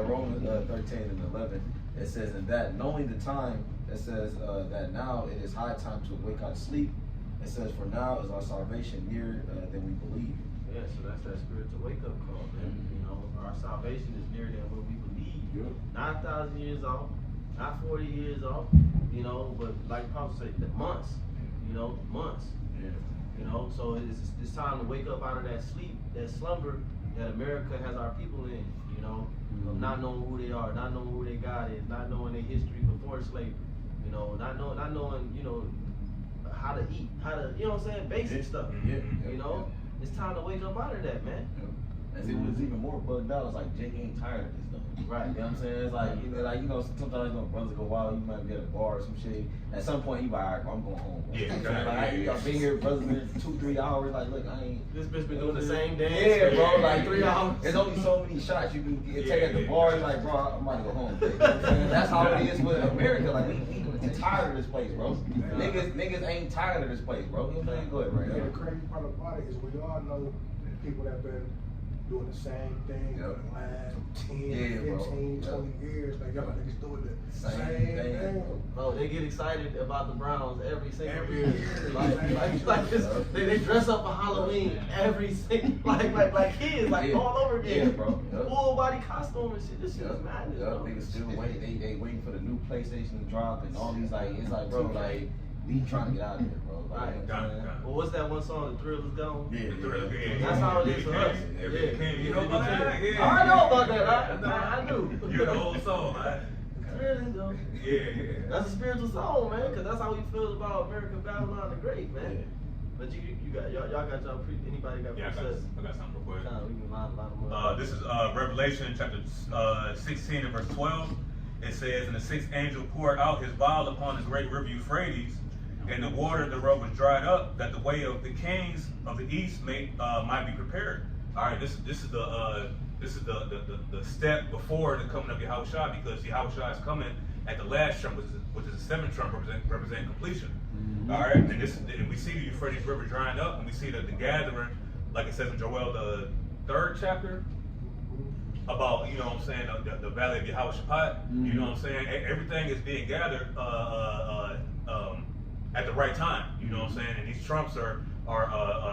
F: Romans 13 and 11. It says, in that knowing the time, it says that now it is high time to wake out of sleep. It says, for now is our salvation nearer than we believe.
B: Yeah, so that's that spiritual wake-up call, man. Our salvation is nearer than what we believe. Not 1,000 years off, not 40 years off, but like Paul said, the months, months. So it's time to wake up out of that sleep, that slumber that America has our people in, of not knowing who they are, not knowing who their God is, not knowing their history before slavery, not knowing, how to eat, how to, basic stuff, It's time to wake up out of that, man.
F: And it was even more bugged out. It's like Jake ain't tired of this though. Right. You know what I'm saying? It's like, sometimes brothers go wild, you might be at a bar or some shit. At some point, you be like, all right, I'm going home. Bro. I've been here, brothers, been 2-3 hours. Like, look, I ain't.
B: This bitch been doing the same dance.
F: Yeah, bro. Like 3 hours. There's only so many shots you can take at the bar. You're like, bro, I'm about to go home. You know what I'm saying? That's how it is with America. Like, we tired of this place, bro. Niggas ain't tired of this place, bro. You know what I'm saying? Go ahead, right?
I: The crazy part about it is we all know people that been doing the same thing for the last 10, 15, 20 years. Like, y'all niggas doing the same thing.
B: Oh, they get excited about the Browns every single year. Like this, they dress up for Halloween every single, like kids, all over again.
F: Yeah, bro.
B: Full body costume and shit. This shit is madness.
F: Niggas still waiting. They waiting for the new PlayStation to drop and all these, it's like, bro, like, We trying to get out of here, bro. Like,
B: Well, what's that one song? The Thrill Is Gone.
F: Yeah.
B: That's how it is for us.
A: You know about that? Yeah.
B: I know about that. I do.
A: You're the old soul, man.
B: Thrill Is Gone.
A: Yeah.
B: That's a spiritual song, man, because that's how we feel about America, Babylon the Great, man.
F: Yeah.
B: But you got y'all got y'all anybody got precepts?
A: I got something real quick.
B: We can line them up.
A: This is Revelation chapter 16 and verse 12. It says, "And the sixth angel poured out his vial upon the great river Euphrates, and the water thereof was dried up, that the way of the kings of the east might be prepared." All right, this is the step before the coming of Yahushua, because Yahushua is coming at the last trump, which is the seventh trump, representing completion. All right, and we see the Euphrates River drying up, and we see that the gathering, like it says in Joel the 3rd chapter, about, you know what I'm saying, the valley of Yahushua, you know what I'm saying. Everything is being gathered at the right time, you know what I'm saying. And these trumps are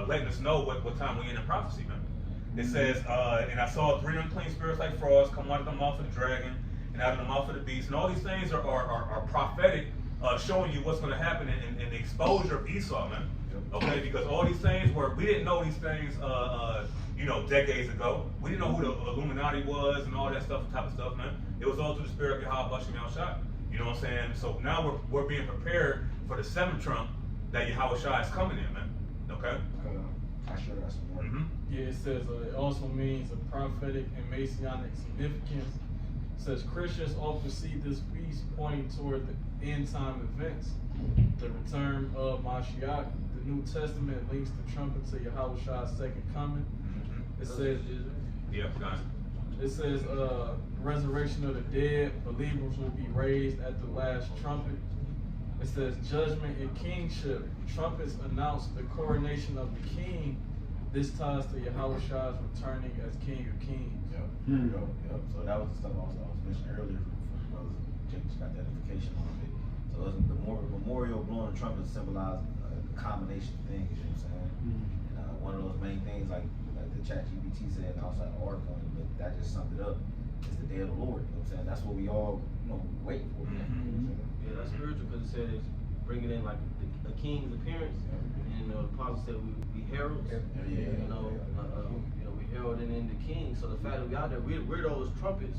A: letting us know what time we in prophecy, man. It says, "And I saw 3 unclean spirits like frogs come out of the mouth of the dragon and out of the mouth of the beast," and all these things are prophetic. Showing you what's going to happen in the exposure of Esau, man. Okay, because all these things we didn't know these things, decades ago. We didn't know who the Illuminati was and all that type of stuff, man. It was all through the spirit of Yahweh Shem Shai. You know what I'm saying? So now we're being prepared for the seventh trump that Yahweh Shai is coming in, man. Okay.
F: I sure got some more.
G: Yeah, it says it also means a prophetic and messianic significance. It says Christians often see this beast pointing toward the end time events, the return of Mashiach. The New Testament links the trumpet to Yahushua's second coming. It says, it says, resurrection of the dead, believers will be raised at the last trumpet. It says judgment and kingship. Trumpets announce the coronation of the king. This ties to Yahushua's returning as King of Kings.
F: Yep. So that was the stuff I was mentioning earlier from brothers. Just got that edification on it. So the memorial blowing the trumpet symbolized a combination of things. You know what I'm saying? And one of those main things, like the ChatGPT said outside the article, but that just summed it up. Is the day of the Lord. You know what I'm saying? That's what we all wait for.
B: Yeah, that's spiritual, because it says bring it in like a king's appearance, and the apostle said we heralds. We heralding in the king. So the fact that we out there, we're those trumpets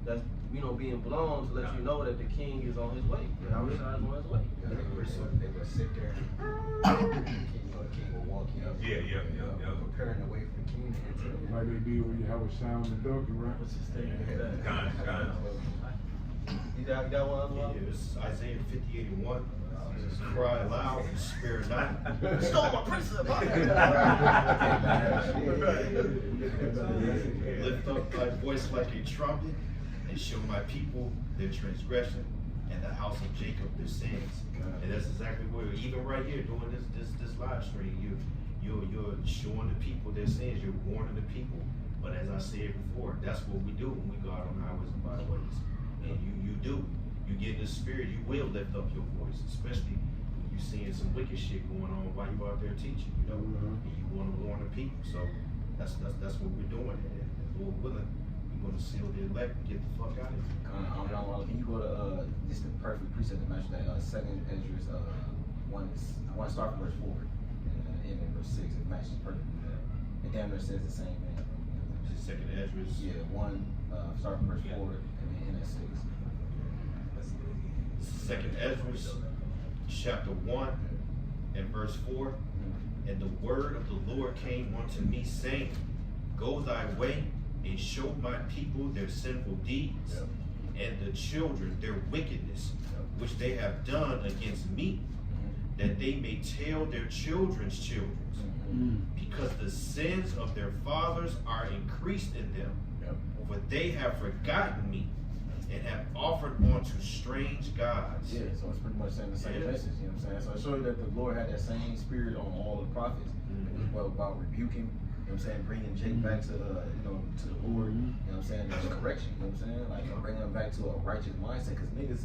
B: that's being blown to let you know that the king is on his way. Yahweh is on his way.
F: They would sit there. The king will walk in.
I: Preparing the way for the king to enter. Like they do when you have a sound and donkey, right?
B: What's his name?
A: Got it.
B: You got one?
E: Yeah, it's Isaiah 50:81. Cry aloud, spare not.
B: Stole my precept.
E: Lift up thy voice like a trumpet, and show my people their transgression, and the house of Jacob their sins. And that's exactly where, even right here, doing this live stream, you're showing the people their sins. You're warning the people. But as I said before, that's what we do when we go out on highways and byways. And you do. You get in the spirit, you will lift up your voice, especially when you're seeing some wicked shit going on while you're out there teaching, and you want to warn the people. So that's what we're doing. And Lord willing, we're going to seal the elect and get the fuck out of here.
F: Can you go to just the perfect precept to match that? Second Ezra's I want to start from verse 4 and end in verse 6. It matches perfectly with that. And damn near says the same thing.
E: Second Ezra's.
F: Yeah, start from verse 4 and then end at 6.
E: Second Ezra, chapter 1 and verse 4. And the word of the Lord came unto me, saying, Go thy way, and show my people their sinful deeds, and the children their wickedness, which they have done against me, that they may tell their children's children, because the sins of their fathers are increased in them, for they have forgotten me, and have offered unto strange gods.
F: Yeah, so it's pretty much saying the same message, you know what I'm saying? So it shows you that the Lord had that same spirit on all the prophets. It was about rebuking, you know what I'm saying, bringing Jake back to the Lord, you know what I'm saying, there's correction, you know what I'm saying? Like bringing them back to a righteous mindset, because niggas,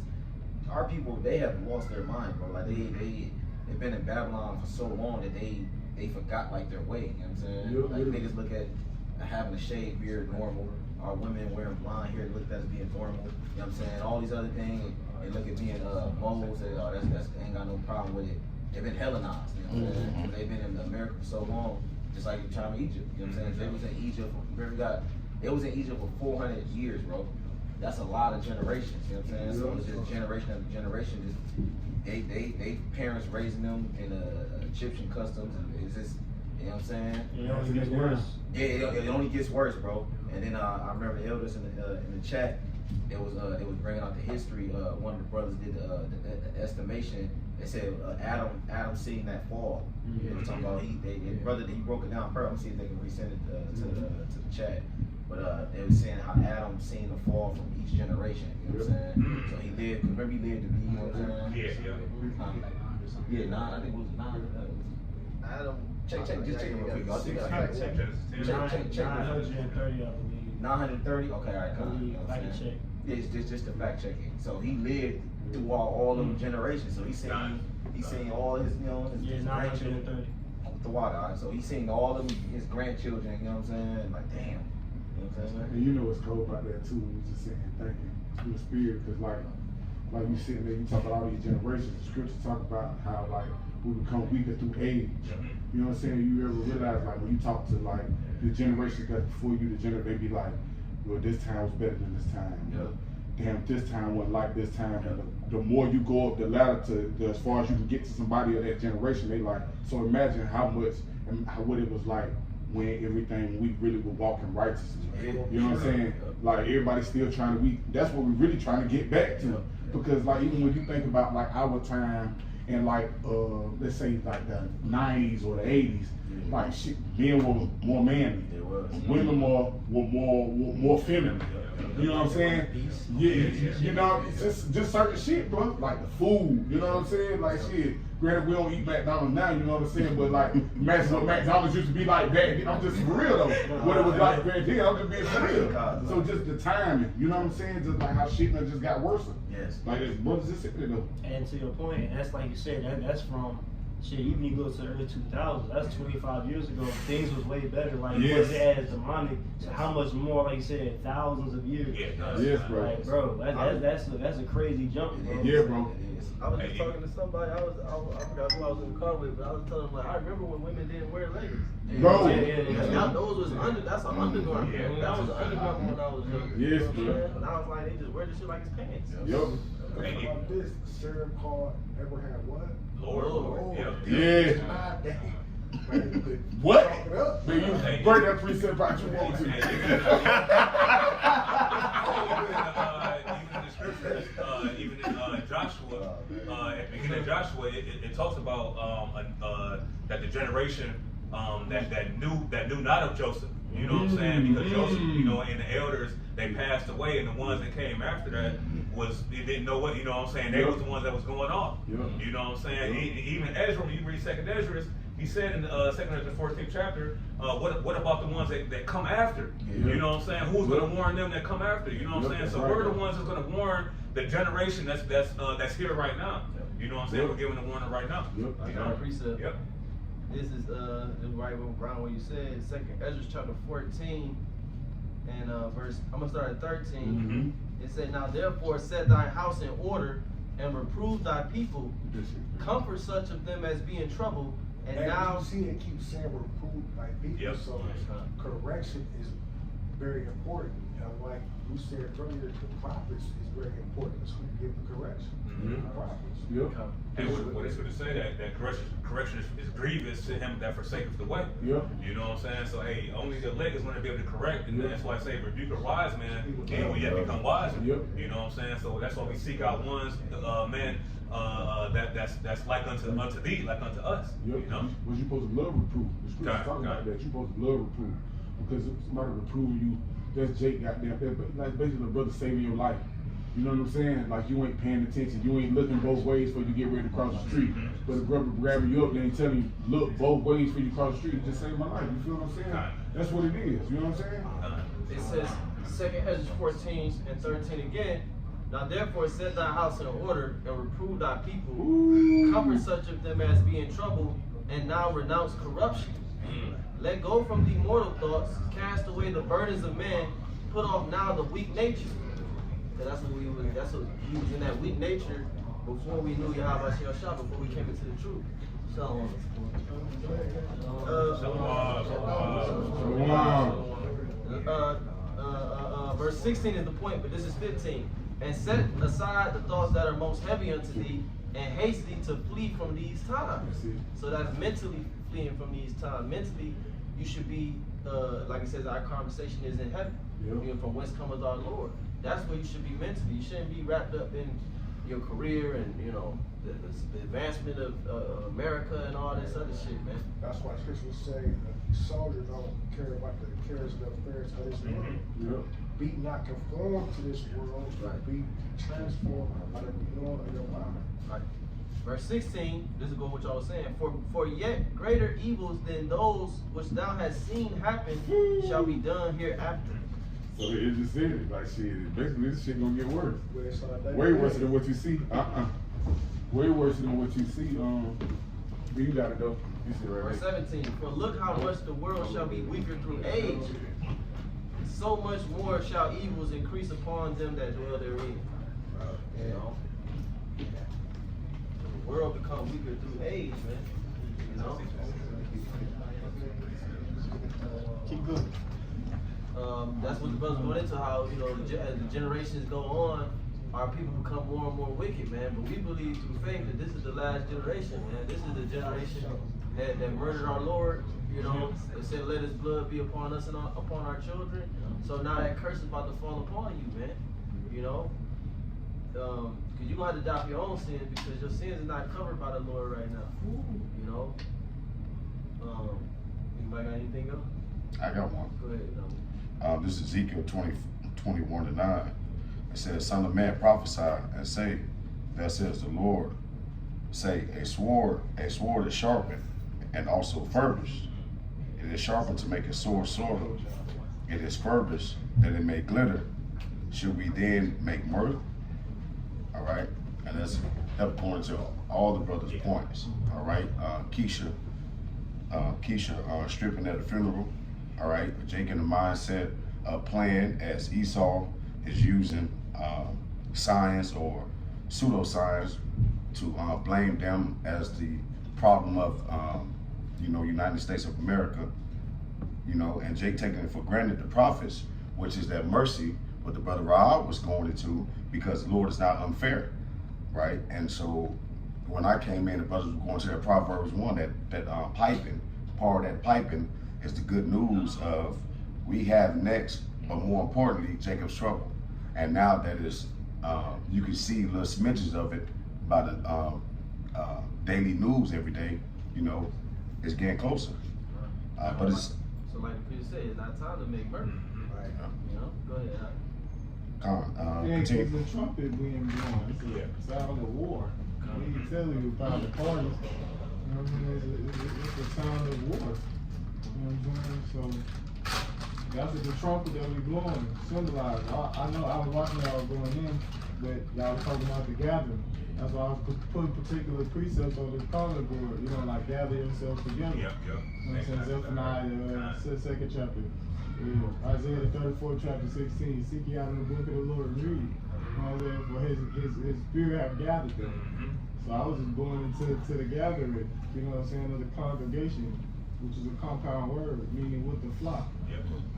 F: our people, they have lost their mind, bro. Like they've been in Babylon for so long that they forgot like their way, you know what I'm saying? Like niggas look at having a shaved beard normal. Our women wearing blonde hair looked at as being normal. You know what I'm saying? All these other things. and look at being Moles, and that's ain't got no problem with it. They've been Hellenized, you know what I'm saying? They've been in America for so long, just like the time of Egypt, you know what I'm saying? They was in Egypt, it was in Egypt for 400 years, bro. That's a lot of generations, you know what I'm saying? So it's just generation after generation, just they parents raising them in Egyptian customs, and it's just, you know what I'm saying?
J: It only gets worse.
F: Yeah, it only gets worse, bro. And then I remember the elders in the chat, it was bringing out the history. One of the brothers did the estimation. They said Adam seen that fall. They were talking about he broke it down. I'm see if they can resend it to the chat. But they were saying how Adam seen the fall from each generation. You know what I'm saying? So he lived. Remember he lived to be. You know what I'm saying? Yeah. I think it was 9.
B: Adam.
F: Check real quick. I'll check.
J: 930, I believe.
F: 930. Okay, all right. Come on.
J: I can check.
F: Yeah, it's just the fact checking. So he lived through all them generations. So he's seen all his, you know, his grandchildren.
J: 930.
F: The water. All right? So he's seen all of his grandchildren. You know what I'm saying? Like, damn. You know what I'm saying?
C: And you know what's cool about that too? When you just sitting and thinking through the spirit, because like you sitting there, you talk about all these generations. The scripture talk about how like we become weaker through age. You know what I'm saying? You ever realize like when you talk to like the generation that's before you, they be like, well, this time was better than this time. Damn, this time wasn't like this time. And the more you go up the ladder to as far as you can get to somebody of that generation, they like. So imagine how much and what it was like when we really were walking righteously. You know what I'm saying? Like everybody's still trying to. That's what we're really trying to get back to. Because like even when you think about like our time and like let's say like the 90s or the 80s, like shit, men were more manly. Women were more feminine. You know what I'm saying? Yeah, you know, just certain shit, bro. Like the food, you know what I'm saying? Like shit. Granted, we don't eat McDonald's now, you know what I'm saying? But like, what McDonald's used to be like back. I'm just for real though. What it was like back then, I'm just being for real. So just the timing, you know what I'm saying? Just like how shit just got worse.
F: Yes.
C: Like this brothers just sitting there though.
J: And to your point, and that's like you said, that's from shit, even you go to the early 2000s, that's 25 years ago, things was way better. Like, it wasn't as demonic. So how much more, like you said, thousands of years?
C: Yes, bro.
J: Like, bro, that's a crazy jump, bro.
C: Yeah, bro.
B: I was just talking to somebody, I forgot who I was in the car with, but I was telling them, like, I remember when women didn't wear leggings.
C: Bro.
B: Those was that's an undergarment. That was an undergarment when I was younger.
C: Yes, bro.
B: And I was like, they just wear this shit like it's pants.
C: Yep.
I: Think about this. Sarah called Abraham what?
A: Lord.
C: Yeah. What? Man, you break that precept out you want to.
A: Even in Joshua, at the beginning of Joshua, it talks about that the generation that knew not of Joseph. You know what I'm saying? Because Joseph, you know, and the elders, they passed away, and the ones that came after that they didn't know what, you know what I'm saying? They was the ones that was going on. You know what I'm saying? Even Ezra, when you read 2nd Ezra, he said in the 2nd Ezra 14th chapter, what about the ones that come after? You know what I'm saying? Who's going to warn them that come after? You know what I'm saying? So we're the ones that's going to warn the generation that's here right now. You know what I'm saying? We're giving the warning right now. You know?
B: Precept. This is right around what you said, 2nd Ezra chapter 14 and verse. I'm gonna start at 13. It said, "Now therefore set thy house in order, and reprove thy people, comfort such of them as be in trouble, and now."
I: You see, it keeps saying reprove thy people. So correction is very important. Like you said earlier, the prophets is very important. It's who give the correction. Prophets.
A: And what it's going to say that correction is grievous to him that forsaketh the way. You know what I'm saying? So hey, only the elect is going to be able to correct, and that's why I say rebuke a wise man, and we yet become wiser. You know what I'm saying? So that's why we seek out ones, man, that's like unto thee, like unto us. You know?
C: But you're supposed to love reproof. The scripture talking about that. You're supposed to love reproof. Because if somebody reproving you, that's Jake goddamn. That's basically a brother saving your life. You know what I'm saying? Like you ain't paying attention. You ain't looking both ways before you get ready to cross the street. But the brother grabbing you up, they ain't telling you, look both ways before you cross the street. It just saved my life. You feel what I'm saying? That's what it is. You know what I'm saying?
B: It says 2nd Ezra 14 and 13 again. Now therefore set thy house in order, and reprove thy people, comfort such of them as be in trouble, and now renounce corruption. Let go from the mortal thoughts, cast away the burdens of man, put off now the weak nature. Because that's what he was in that weak nature before we knew Yahweh Shah, before we came into the truth. So, verse 16 is the point, but this is 15. And set aside the thoughts that are most heavy unto thee, and haste thee to flee from these times. So that's mentally fleeing from these times. Mentally, you should be, like it says, our conversation is in heaven. You know, from whence cometh our Lord. That's where you should be mentally. You shouldn't be wrapped up in your career and, you know, the advancement of America and all this other shit, man.
I: That's why scriptures say the soldier don't care about the cares and affairs of this world. Be not conformed to this world, but be transformed by the renewing of your mind.
B: Right. Verse 16, this is going what y'all was saying. For yet greater evils than those which thou hast seen happen shall be done hereafter.
C: So it just said it, like shit, basically this shit gonna get worse. Way worse than what you see. Way worse than what you see. You got it though. You see right.
B: Verse 17, for look how much the world shall be weaker through age, so much more shall evils increase upon them that dwell therein. You know? The world become weaker through age, man. You know?
J: Keep going.
B: That's what the brother's going into, how, you know, as the generations go on, our people become more and more wicked, man. But we believe through faith that this is the last generation, man. This is the generation that murdered our Lord. You know, it said, let his blood be upon us and upon our children. So now that curse is about to fall upon you, man. You know? Because you're going to have to die for your own sins, because your sins are not covered by the Lord right now. You know? Anybody got anything else?
K: I got one.
B: Go ahead.
K: This is Ezekiel 21:9. It says, Son of man, prophesy and say, thus says the Lord, say, a sword is sharpened and also furbished. It is sharpened to make a sword sorrow. It is furbished that it may glitter. Should we then make mirth? All right, and that's according to all the brothers' points. All right, Keisha stripping at a funeral. All right, Jake in the mindset of playing as Esau is using science or pseudoscience to blame them as the problem of United States of America. You know, and Jake taking it for granted the prophets, which is that mercy, what the brother Raab was going into, because the Lord is not unfair, right? And so when I came in, the brothers were going to that Proverbs 1, that piping, part of that piping is the good news of we have next, but more importantly, Jacob's trouble. And now that is, you can see little smidges of it by the daily news every day, you know, it's getting closer. But it's...
B: So like the preacher said, it's not time to make murder. Right. You know, go ahead.
C: Yeah, because the trumpet being blown, it's a sound of war. We can tell you about the parties. You know what I mean? It's the sound of war. You know what I'm saying? So that's what the trumpet that we blowing symbolizes. I know I was watching y'all going in, but y'all was talking about the gathering. That's why I was putting particular precepts on this calling board. You know, like gather yourselves together.
A: Yep.
C: You know what I'm saying? Zephaniah, second chapter. Yeah. Isaiah the 34th chapter 16. Seek ye out in the book of the Lord and read. You know what I'm saying? For his spirit have gathered them. So I was just going into the gathering, you know what I'm saying, of the congregation, which is a compound word, meaning with the flock.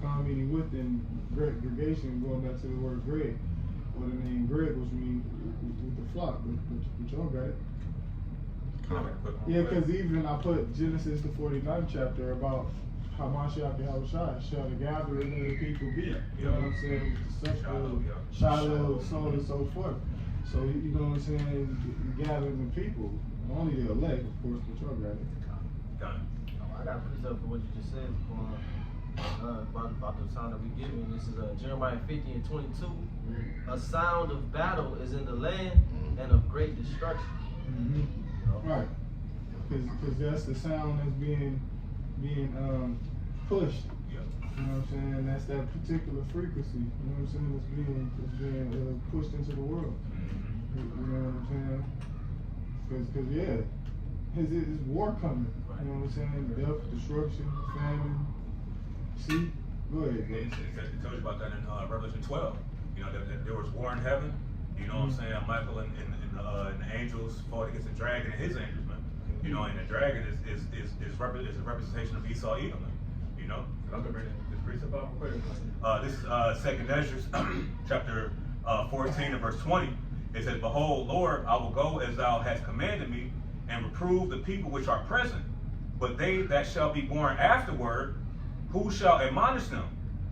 C: Con meaning with, and congregation, going back to the word Greg, or the name Greg, which means with the flock, but y'all got it. Yeah, because even I put Genesis the 49th chapter about how Mashiach shall the gathering of the people be. You know what I'm saying? Shiloh, so on and so forth. So, you know what I'm saying? Gathering the people, only the elect, of course, but y'all got it.
A: Got it.
B: I got a precept for what you just said about the sound that we give you. This is Jeremiah 50 and 22. A sound of battle is in the land and of great destruction.
C: Right. Because that's the sound that's being pushed. You know what I'm saying? That's that particular frequency. You know what I'm saying? It's being pushed into the world. You know what I'm saying? Because yeah, it's war coming. You know what I'm saying? Death, destruction, famine. See? Go ahead.
A: It tells you about that in Revelation 12. You know, that there was war in heaven. You know what I'm saying? Michael and the angels fought against the dragon and his angels, man. You know, and the dragon is a representation of Esau, Edom, man. You know, I'm gonna bring this precept out real quick. This is 2nd Ezra, chapter 14 and verse 20. It says, "Behold, Lord, I will go as thou hast commanded me, and reprove the people which are present. But they that shall be born afterward, who shall admonish them?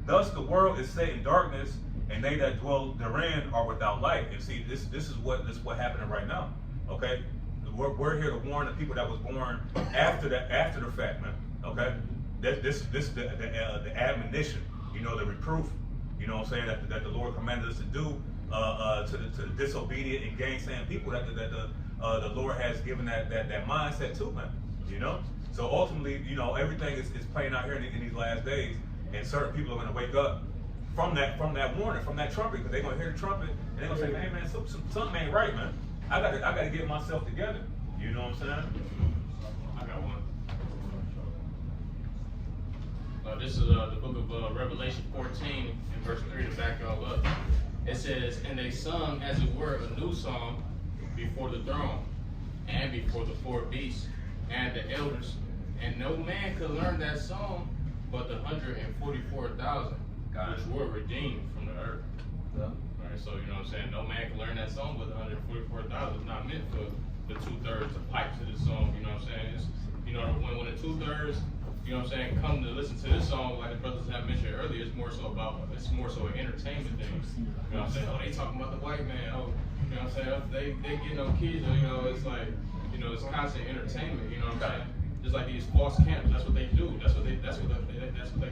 A: Thus the world is set in darkness, and they that dwell therein are without light." And see, this is what happening right now. Okay, we're here to warn the people that was born after the fact, man. Okay, this is the admonition, you know, the reproof, you know what I'm saying, that the Lord commanded us to do to the disobedient and gainsaying people that the Lord has given that mindset to, man. You know, so ultimately, you know, everything is playing out here in these last days, and certain people are going to wake up from that warning, from that trumpet, because they're gonna hear the trumpet and they're gonna say, "Hey man, something ain't right, man. I gotta get myself together." You know what I'm saying?
G: I got one. This is the book of Revelation 14 and verse 3 to back y'all up. It says, "And they sung as it were a new song before the throne and before the 4 beasts and the elders, and no man could learn that song but the 144,000 which were redeemed from the earth."
B: Yeah.
G: Alright, so you know what I'm saying? No man can learn that song but the 144,000. It's not meant for the 2/3 to pipe to this song, you know what I'm saying? It's, you know, when the 2/3, you know what I'm saying, come to listen to this song, like the brothers have mentioned earlier, it's more so an entertainment thing. You know what I'm saying? Oh, they talking about the white man. Oh, you know what I'm saying? They getting no kids, you know, it's like, you know, it's constant entertainment, you know what I'm saying? Just like these false camps, that's what they do. That's what they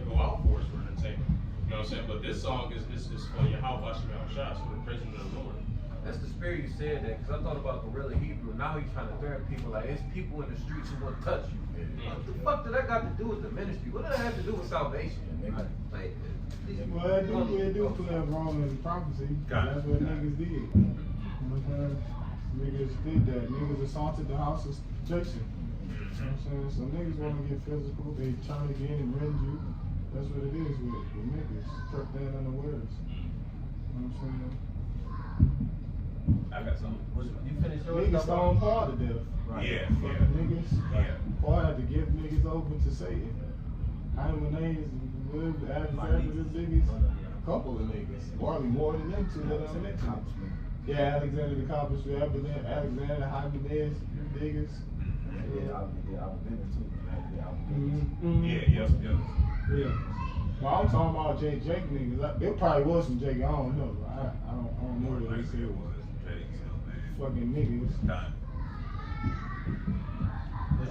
G: go out for, is for entertainment. You know what I'm saying? But this song is for Yahweh Shah, so we're praising the Lord.
H: That's the spirit you said that, because I thought about Gorilla Hebrew. Now he's trying to threaten people like it's people in the streets who want to touch you. What the fuck did that got to do with the ministry? What did that have to do with salvation? Like,
I: well, it do play a role in prophecy. That's what niggas did. You know what I'm saying? Niggas did that. Niggas assaulted the house of Jason. You know what I'm saying? So niggas want to get physical. They trying to get in and rend you. That's what it is with niggas. Struck down unawares. You know what I'm saying?
A: I got something.
B: You finished yours?
I: Niggas stone Paul to death.
A: Right. Yeah.
I: Niggas.
A: Yeah.
I: Paul had to give niggas over to Satan. Hymenaeus lived Alexander the biggest. A couple of niggas. Probably more than them two that I mentioned. Yeah, Alexander the Accomplishment. Alexander, Hymenaeus, the biggest.
F: Yeah, I've been there too.
I: Yeah. Well, I'm talking about Jake niggas. There probably was some Jake. I don't know. I don't know what they said it was. Fucking niggas.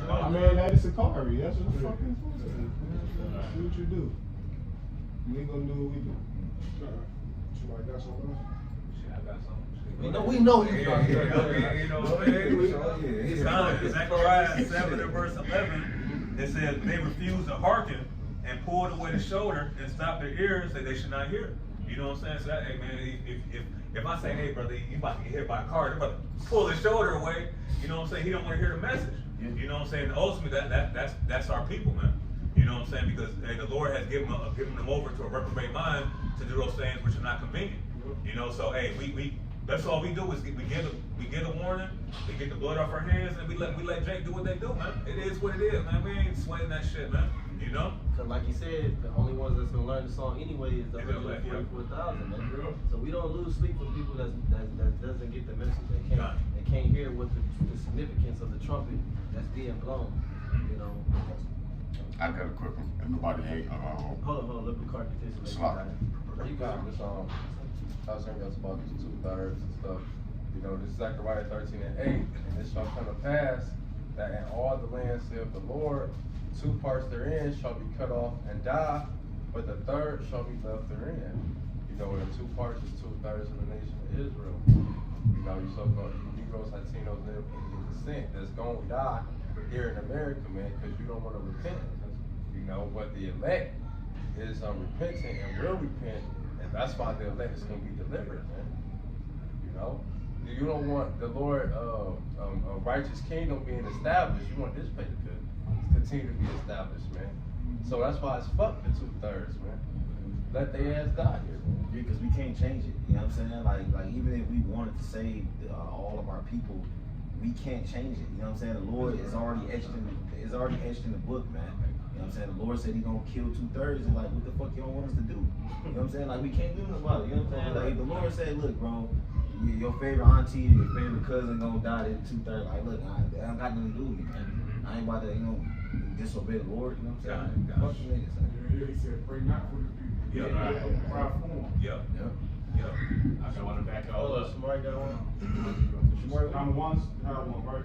I: I mean, that is Sakari. That's what the fuck it's supposed to do. Do what you do. We gonna do what we do.
H: Somebody got something else?
B: I got something. We know you got
A: you know what I'm saying? It's time. Zechariah 7 and verse 11. It says, "They refused to hearken and pulled away the shoulder and stopped their ears that they should not hear." You know what I'm saying? So that, hey man, if I say, "Hey brother, you about to get hit by a car," they're about to pull his shoulder away. You know what I'm saying? He don't want to hear the message. You know what I'm saying? Ultimately, that's our people, man. You know what I'm saying? Because hey, the Lord has given them over to a reprobate mind to do those things which are not convenient. You know, so hey, we that's all we do is we give the warning, we get the blood off our hands, and we let Jake do what they do, man. It is what it is, man. We ain't sweating that shit, man. You know?
B: Because like you said, the only ones that's gonna learn the song anyway is the 144,000. So we don't lose sleep for people that doesn't get the message. They can't hear what the significance of the trumpet that's being blown. You know.
K: I got a quick one. If nobody ain't
B: Hold on, let me card this.
L: You got this I was saying about these 2/3 and stuff. You know, this is Zechariah 13 and 8, and it shall come to pass that in all the land, saith the Lord, 2 parts therein shall be cut off and die, but the third shall be left therein. You know, the 2 parts is 2/3 of the nation of Israel. You know, you so-called Negroes, Latinos, and Indian descent that's going to die here in America, man, because you don't want to repent. You know, but the elect is repentant and will repent, and that's why the elect is going to be delivered, man. You know, you don't want the Lord a righteous kingdom being established. You want this place to continue to be established, man. So that's why it's fuck the 2/3, man. let their ass die here.
F: Because we can't change it. You know what I'm saying? Like even if we wanted to save all of our people, we can't change it. You know what I'm saying? The Lord is already etched in the book, man. You know what I'm saying? The Lord said He gonna kill 2/3. And like, what the fuck y'all want us to do? You know what I'm saying? Like, we can't do nothing about it. You know what I'm saying? Like, if the Lord said, look, bro, your favorite auntie, your favorite cousin gonna die at 2/3. Like, look, I don't got nothing to do with me, man. I ain't about to, disobey the Lord. You know what I'm saying? Fuck the niggas.
C: He said, pray not for the people.
A: Yeah.
C: Cry for them.
A: Yeah.
G: I just want to back y'all
B: Hold
G: up.
B: up, somebody got one?
C: I'm once, have one, right?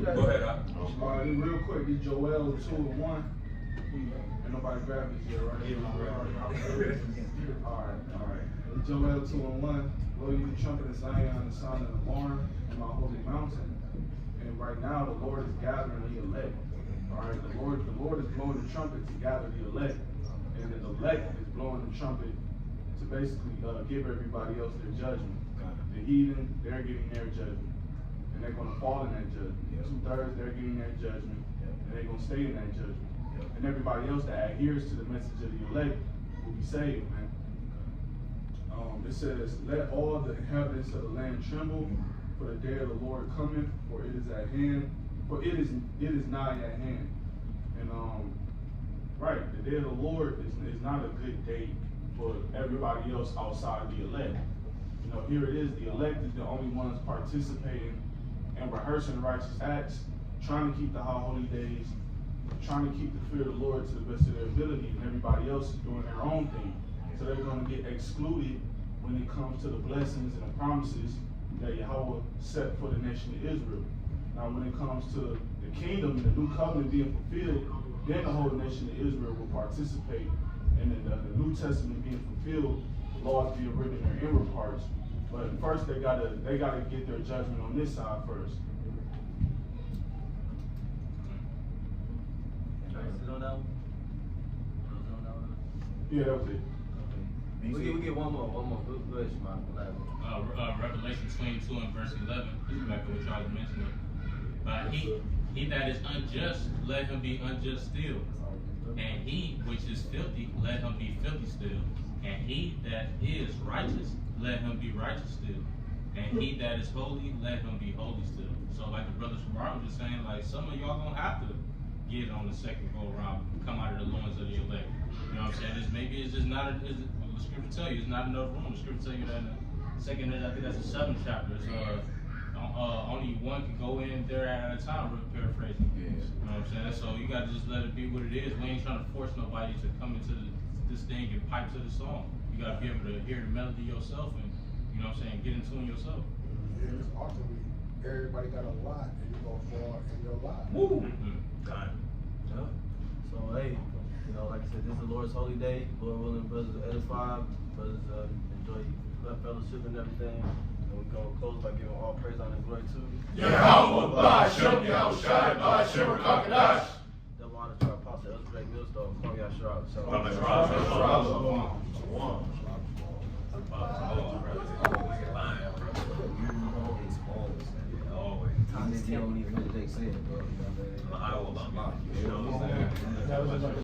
A: Go ahead,
C: Real quick, this Joel 2:1. Ain't nobody grabbed this yet, right? Alright. This Joel 2:1. Blow you the trumpet in Zion, the sound of the alarm in my holy mountain. And right now the Lord is gathering the elect. Alright, the Lord is blowing the trumpet to gather the elect. And the elect is blowing the trumpet to basically give everybody else their judgment. The heathen, they're getting their judgment. And they're going to fall in that judgment. 2/3, they're getting their judgment. And they're going to stay in that judgment. And everybody else that adheres to the message of the elect will be saved, man. It says, let all the inhabitants of the land tremble, for the day of the Lord cometh, for it is at hand, for it is nigh at hand. And right, the day of the Lord is not a good day for everybody else outside of the elect. You know, here it is, the elect is the only ones participating and rehearsing righteous acts, trying to keep the high holy days, trying to keep the fear of the Lord to the best of their ability, and everybody else is doing their own thing. So they're going to get excluded when it comes to the blessings and the promises that Yahweh set for the nation of Israel. Now when it comes to the kingdom and the new covenant being fulfilled, then the whole nation of Israel will participate. And then the New Testament being fulfilled, the laws being written in their inward parts. But first they gotta get their judgment on this side first. Yeah, that was it.
B: We get one more. Go ahead, Shemai.
M: Revelation 22 and verse 11. This is back to what y'all was mentioning. But he that is unjust, let him be unjust still. And he which is filthy, let him be filthy still. And he that is righteous, let him be righteous still. And he that is holy, let him be holy still. So like the brother Shamar was just saying, like some of y'all gonna have to get on the second go around, come out of the loins of the elect. You know what I'm saying? It's just not the scripture tell you it's not enough room. The scripture tell you that in the second, I think that's the 7th chapter. It's only one can go in there at a time, paraphrasing. You know what I'm saying? So you gotta just let it be what it is. We ain't trying to force nobody to come into this thing and pipe to the song. You gotta be able to hear the melody yourself and, you know what I'm saying, get in tune yourself.
I: Yeah, it's ultimately everybody got a lot and you're gonna fall in your lot.
A: Woo! Done.
B: Yeah. So hey, like I said, this is the Lord's holy day. Lord willing, brothers are edified, brothers enjoy fellowship and everything. And we're gonna close by giving all praise, honor, and glory to
K: Yahweh, Ba'ashem, Yahushai, Ba'ashem, Rakakadash.
B: Double honor to our apostle, Elder Greg Millstone, Kwame Yashar.
F: They don't even know what they saying, bro. You know what I'm saying?
A: I will love you. You know what I'm saying?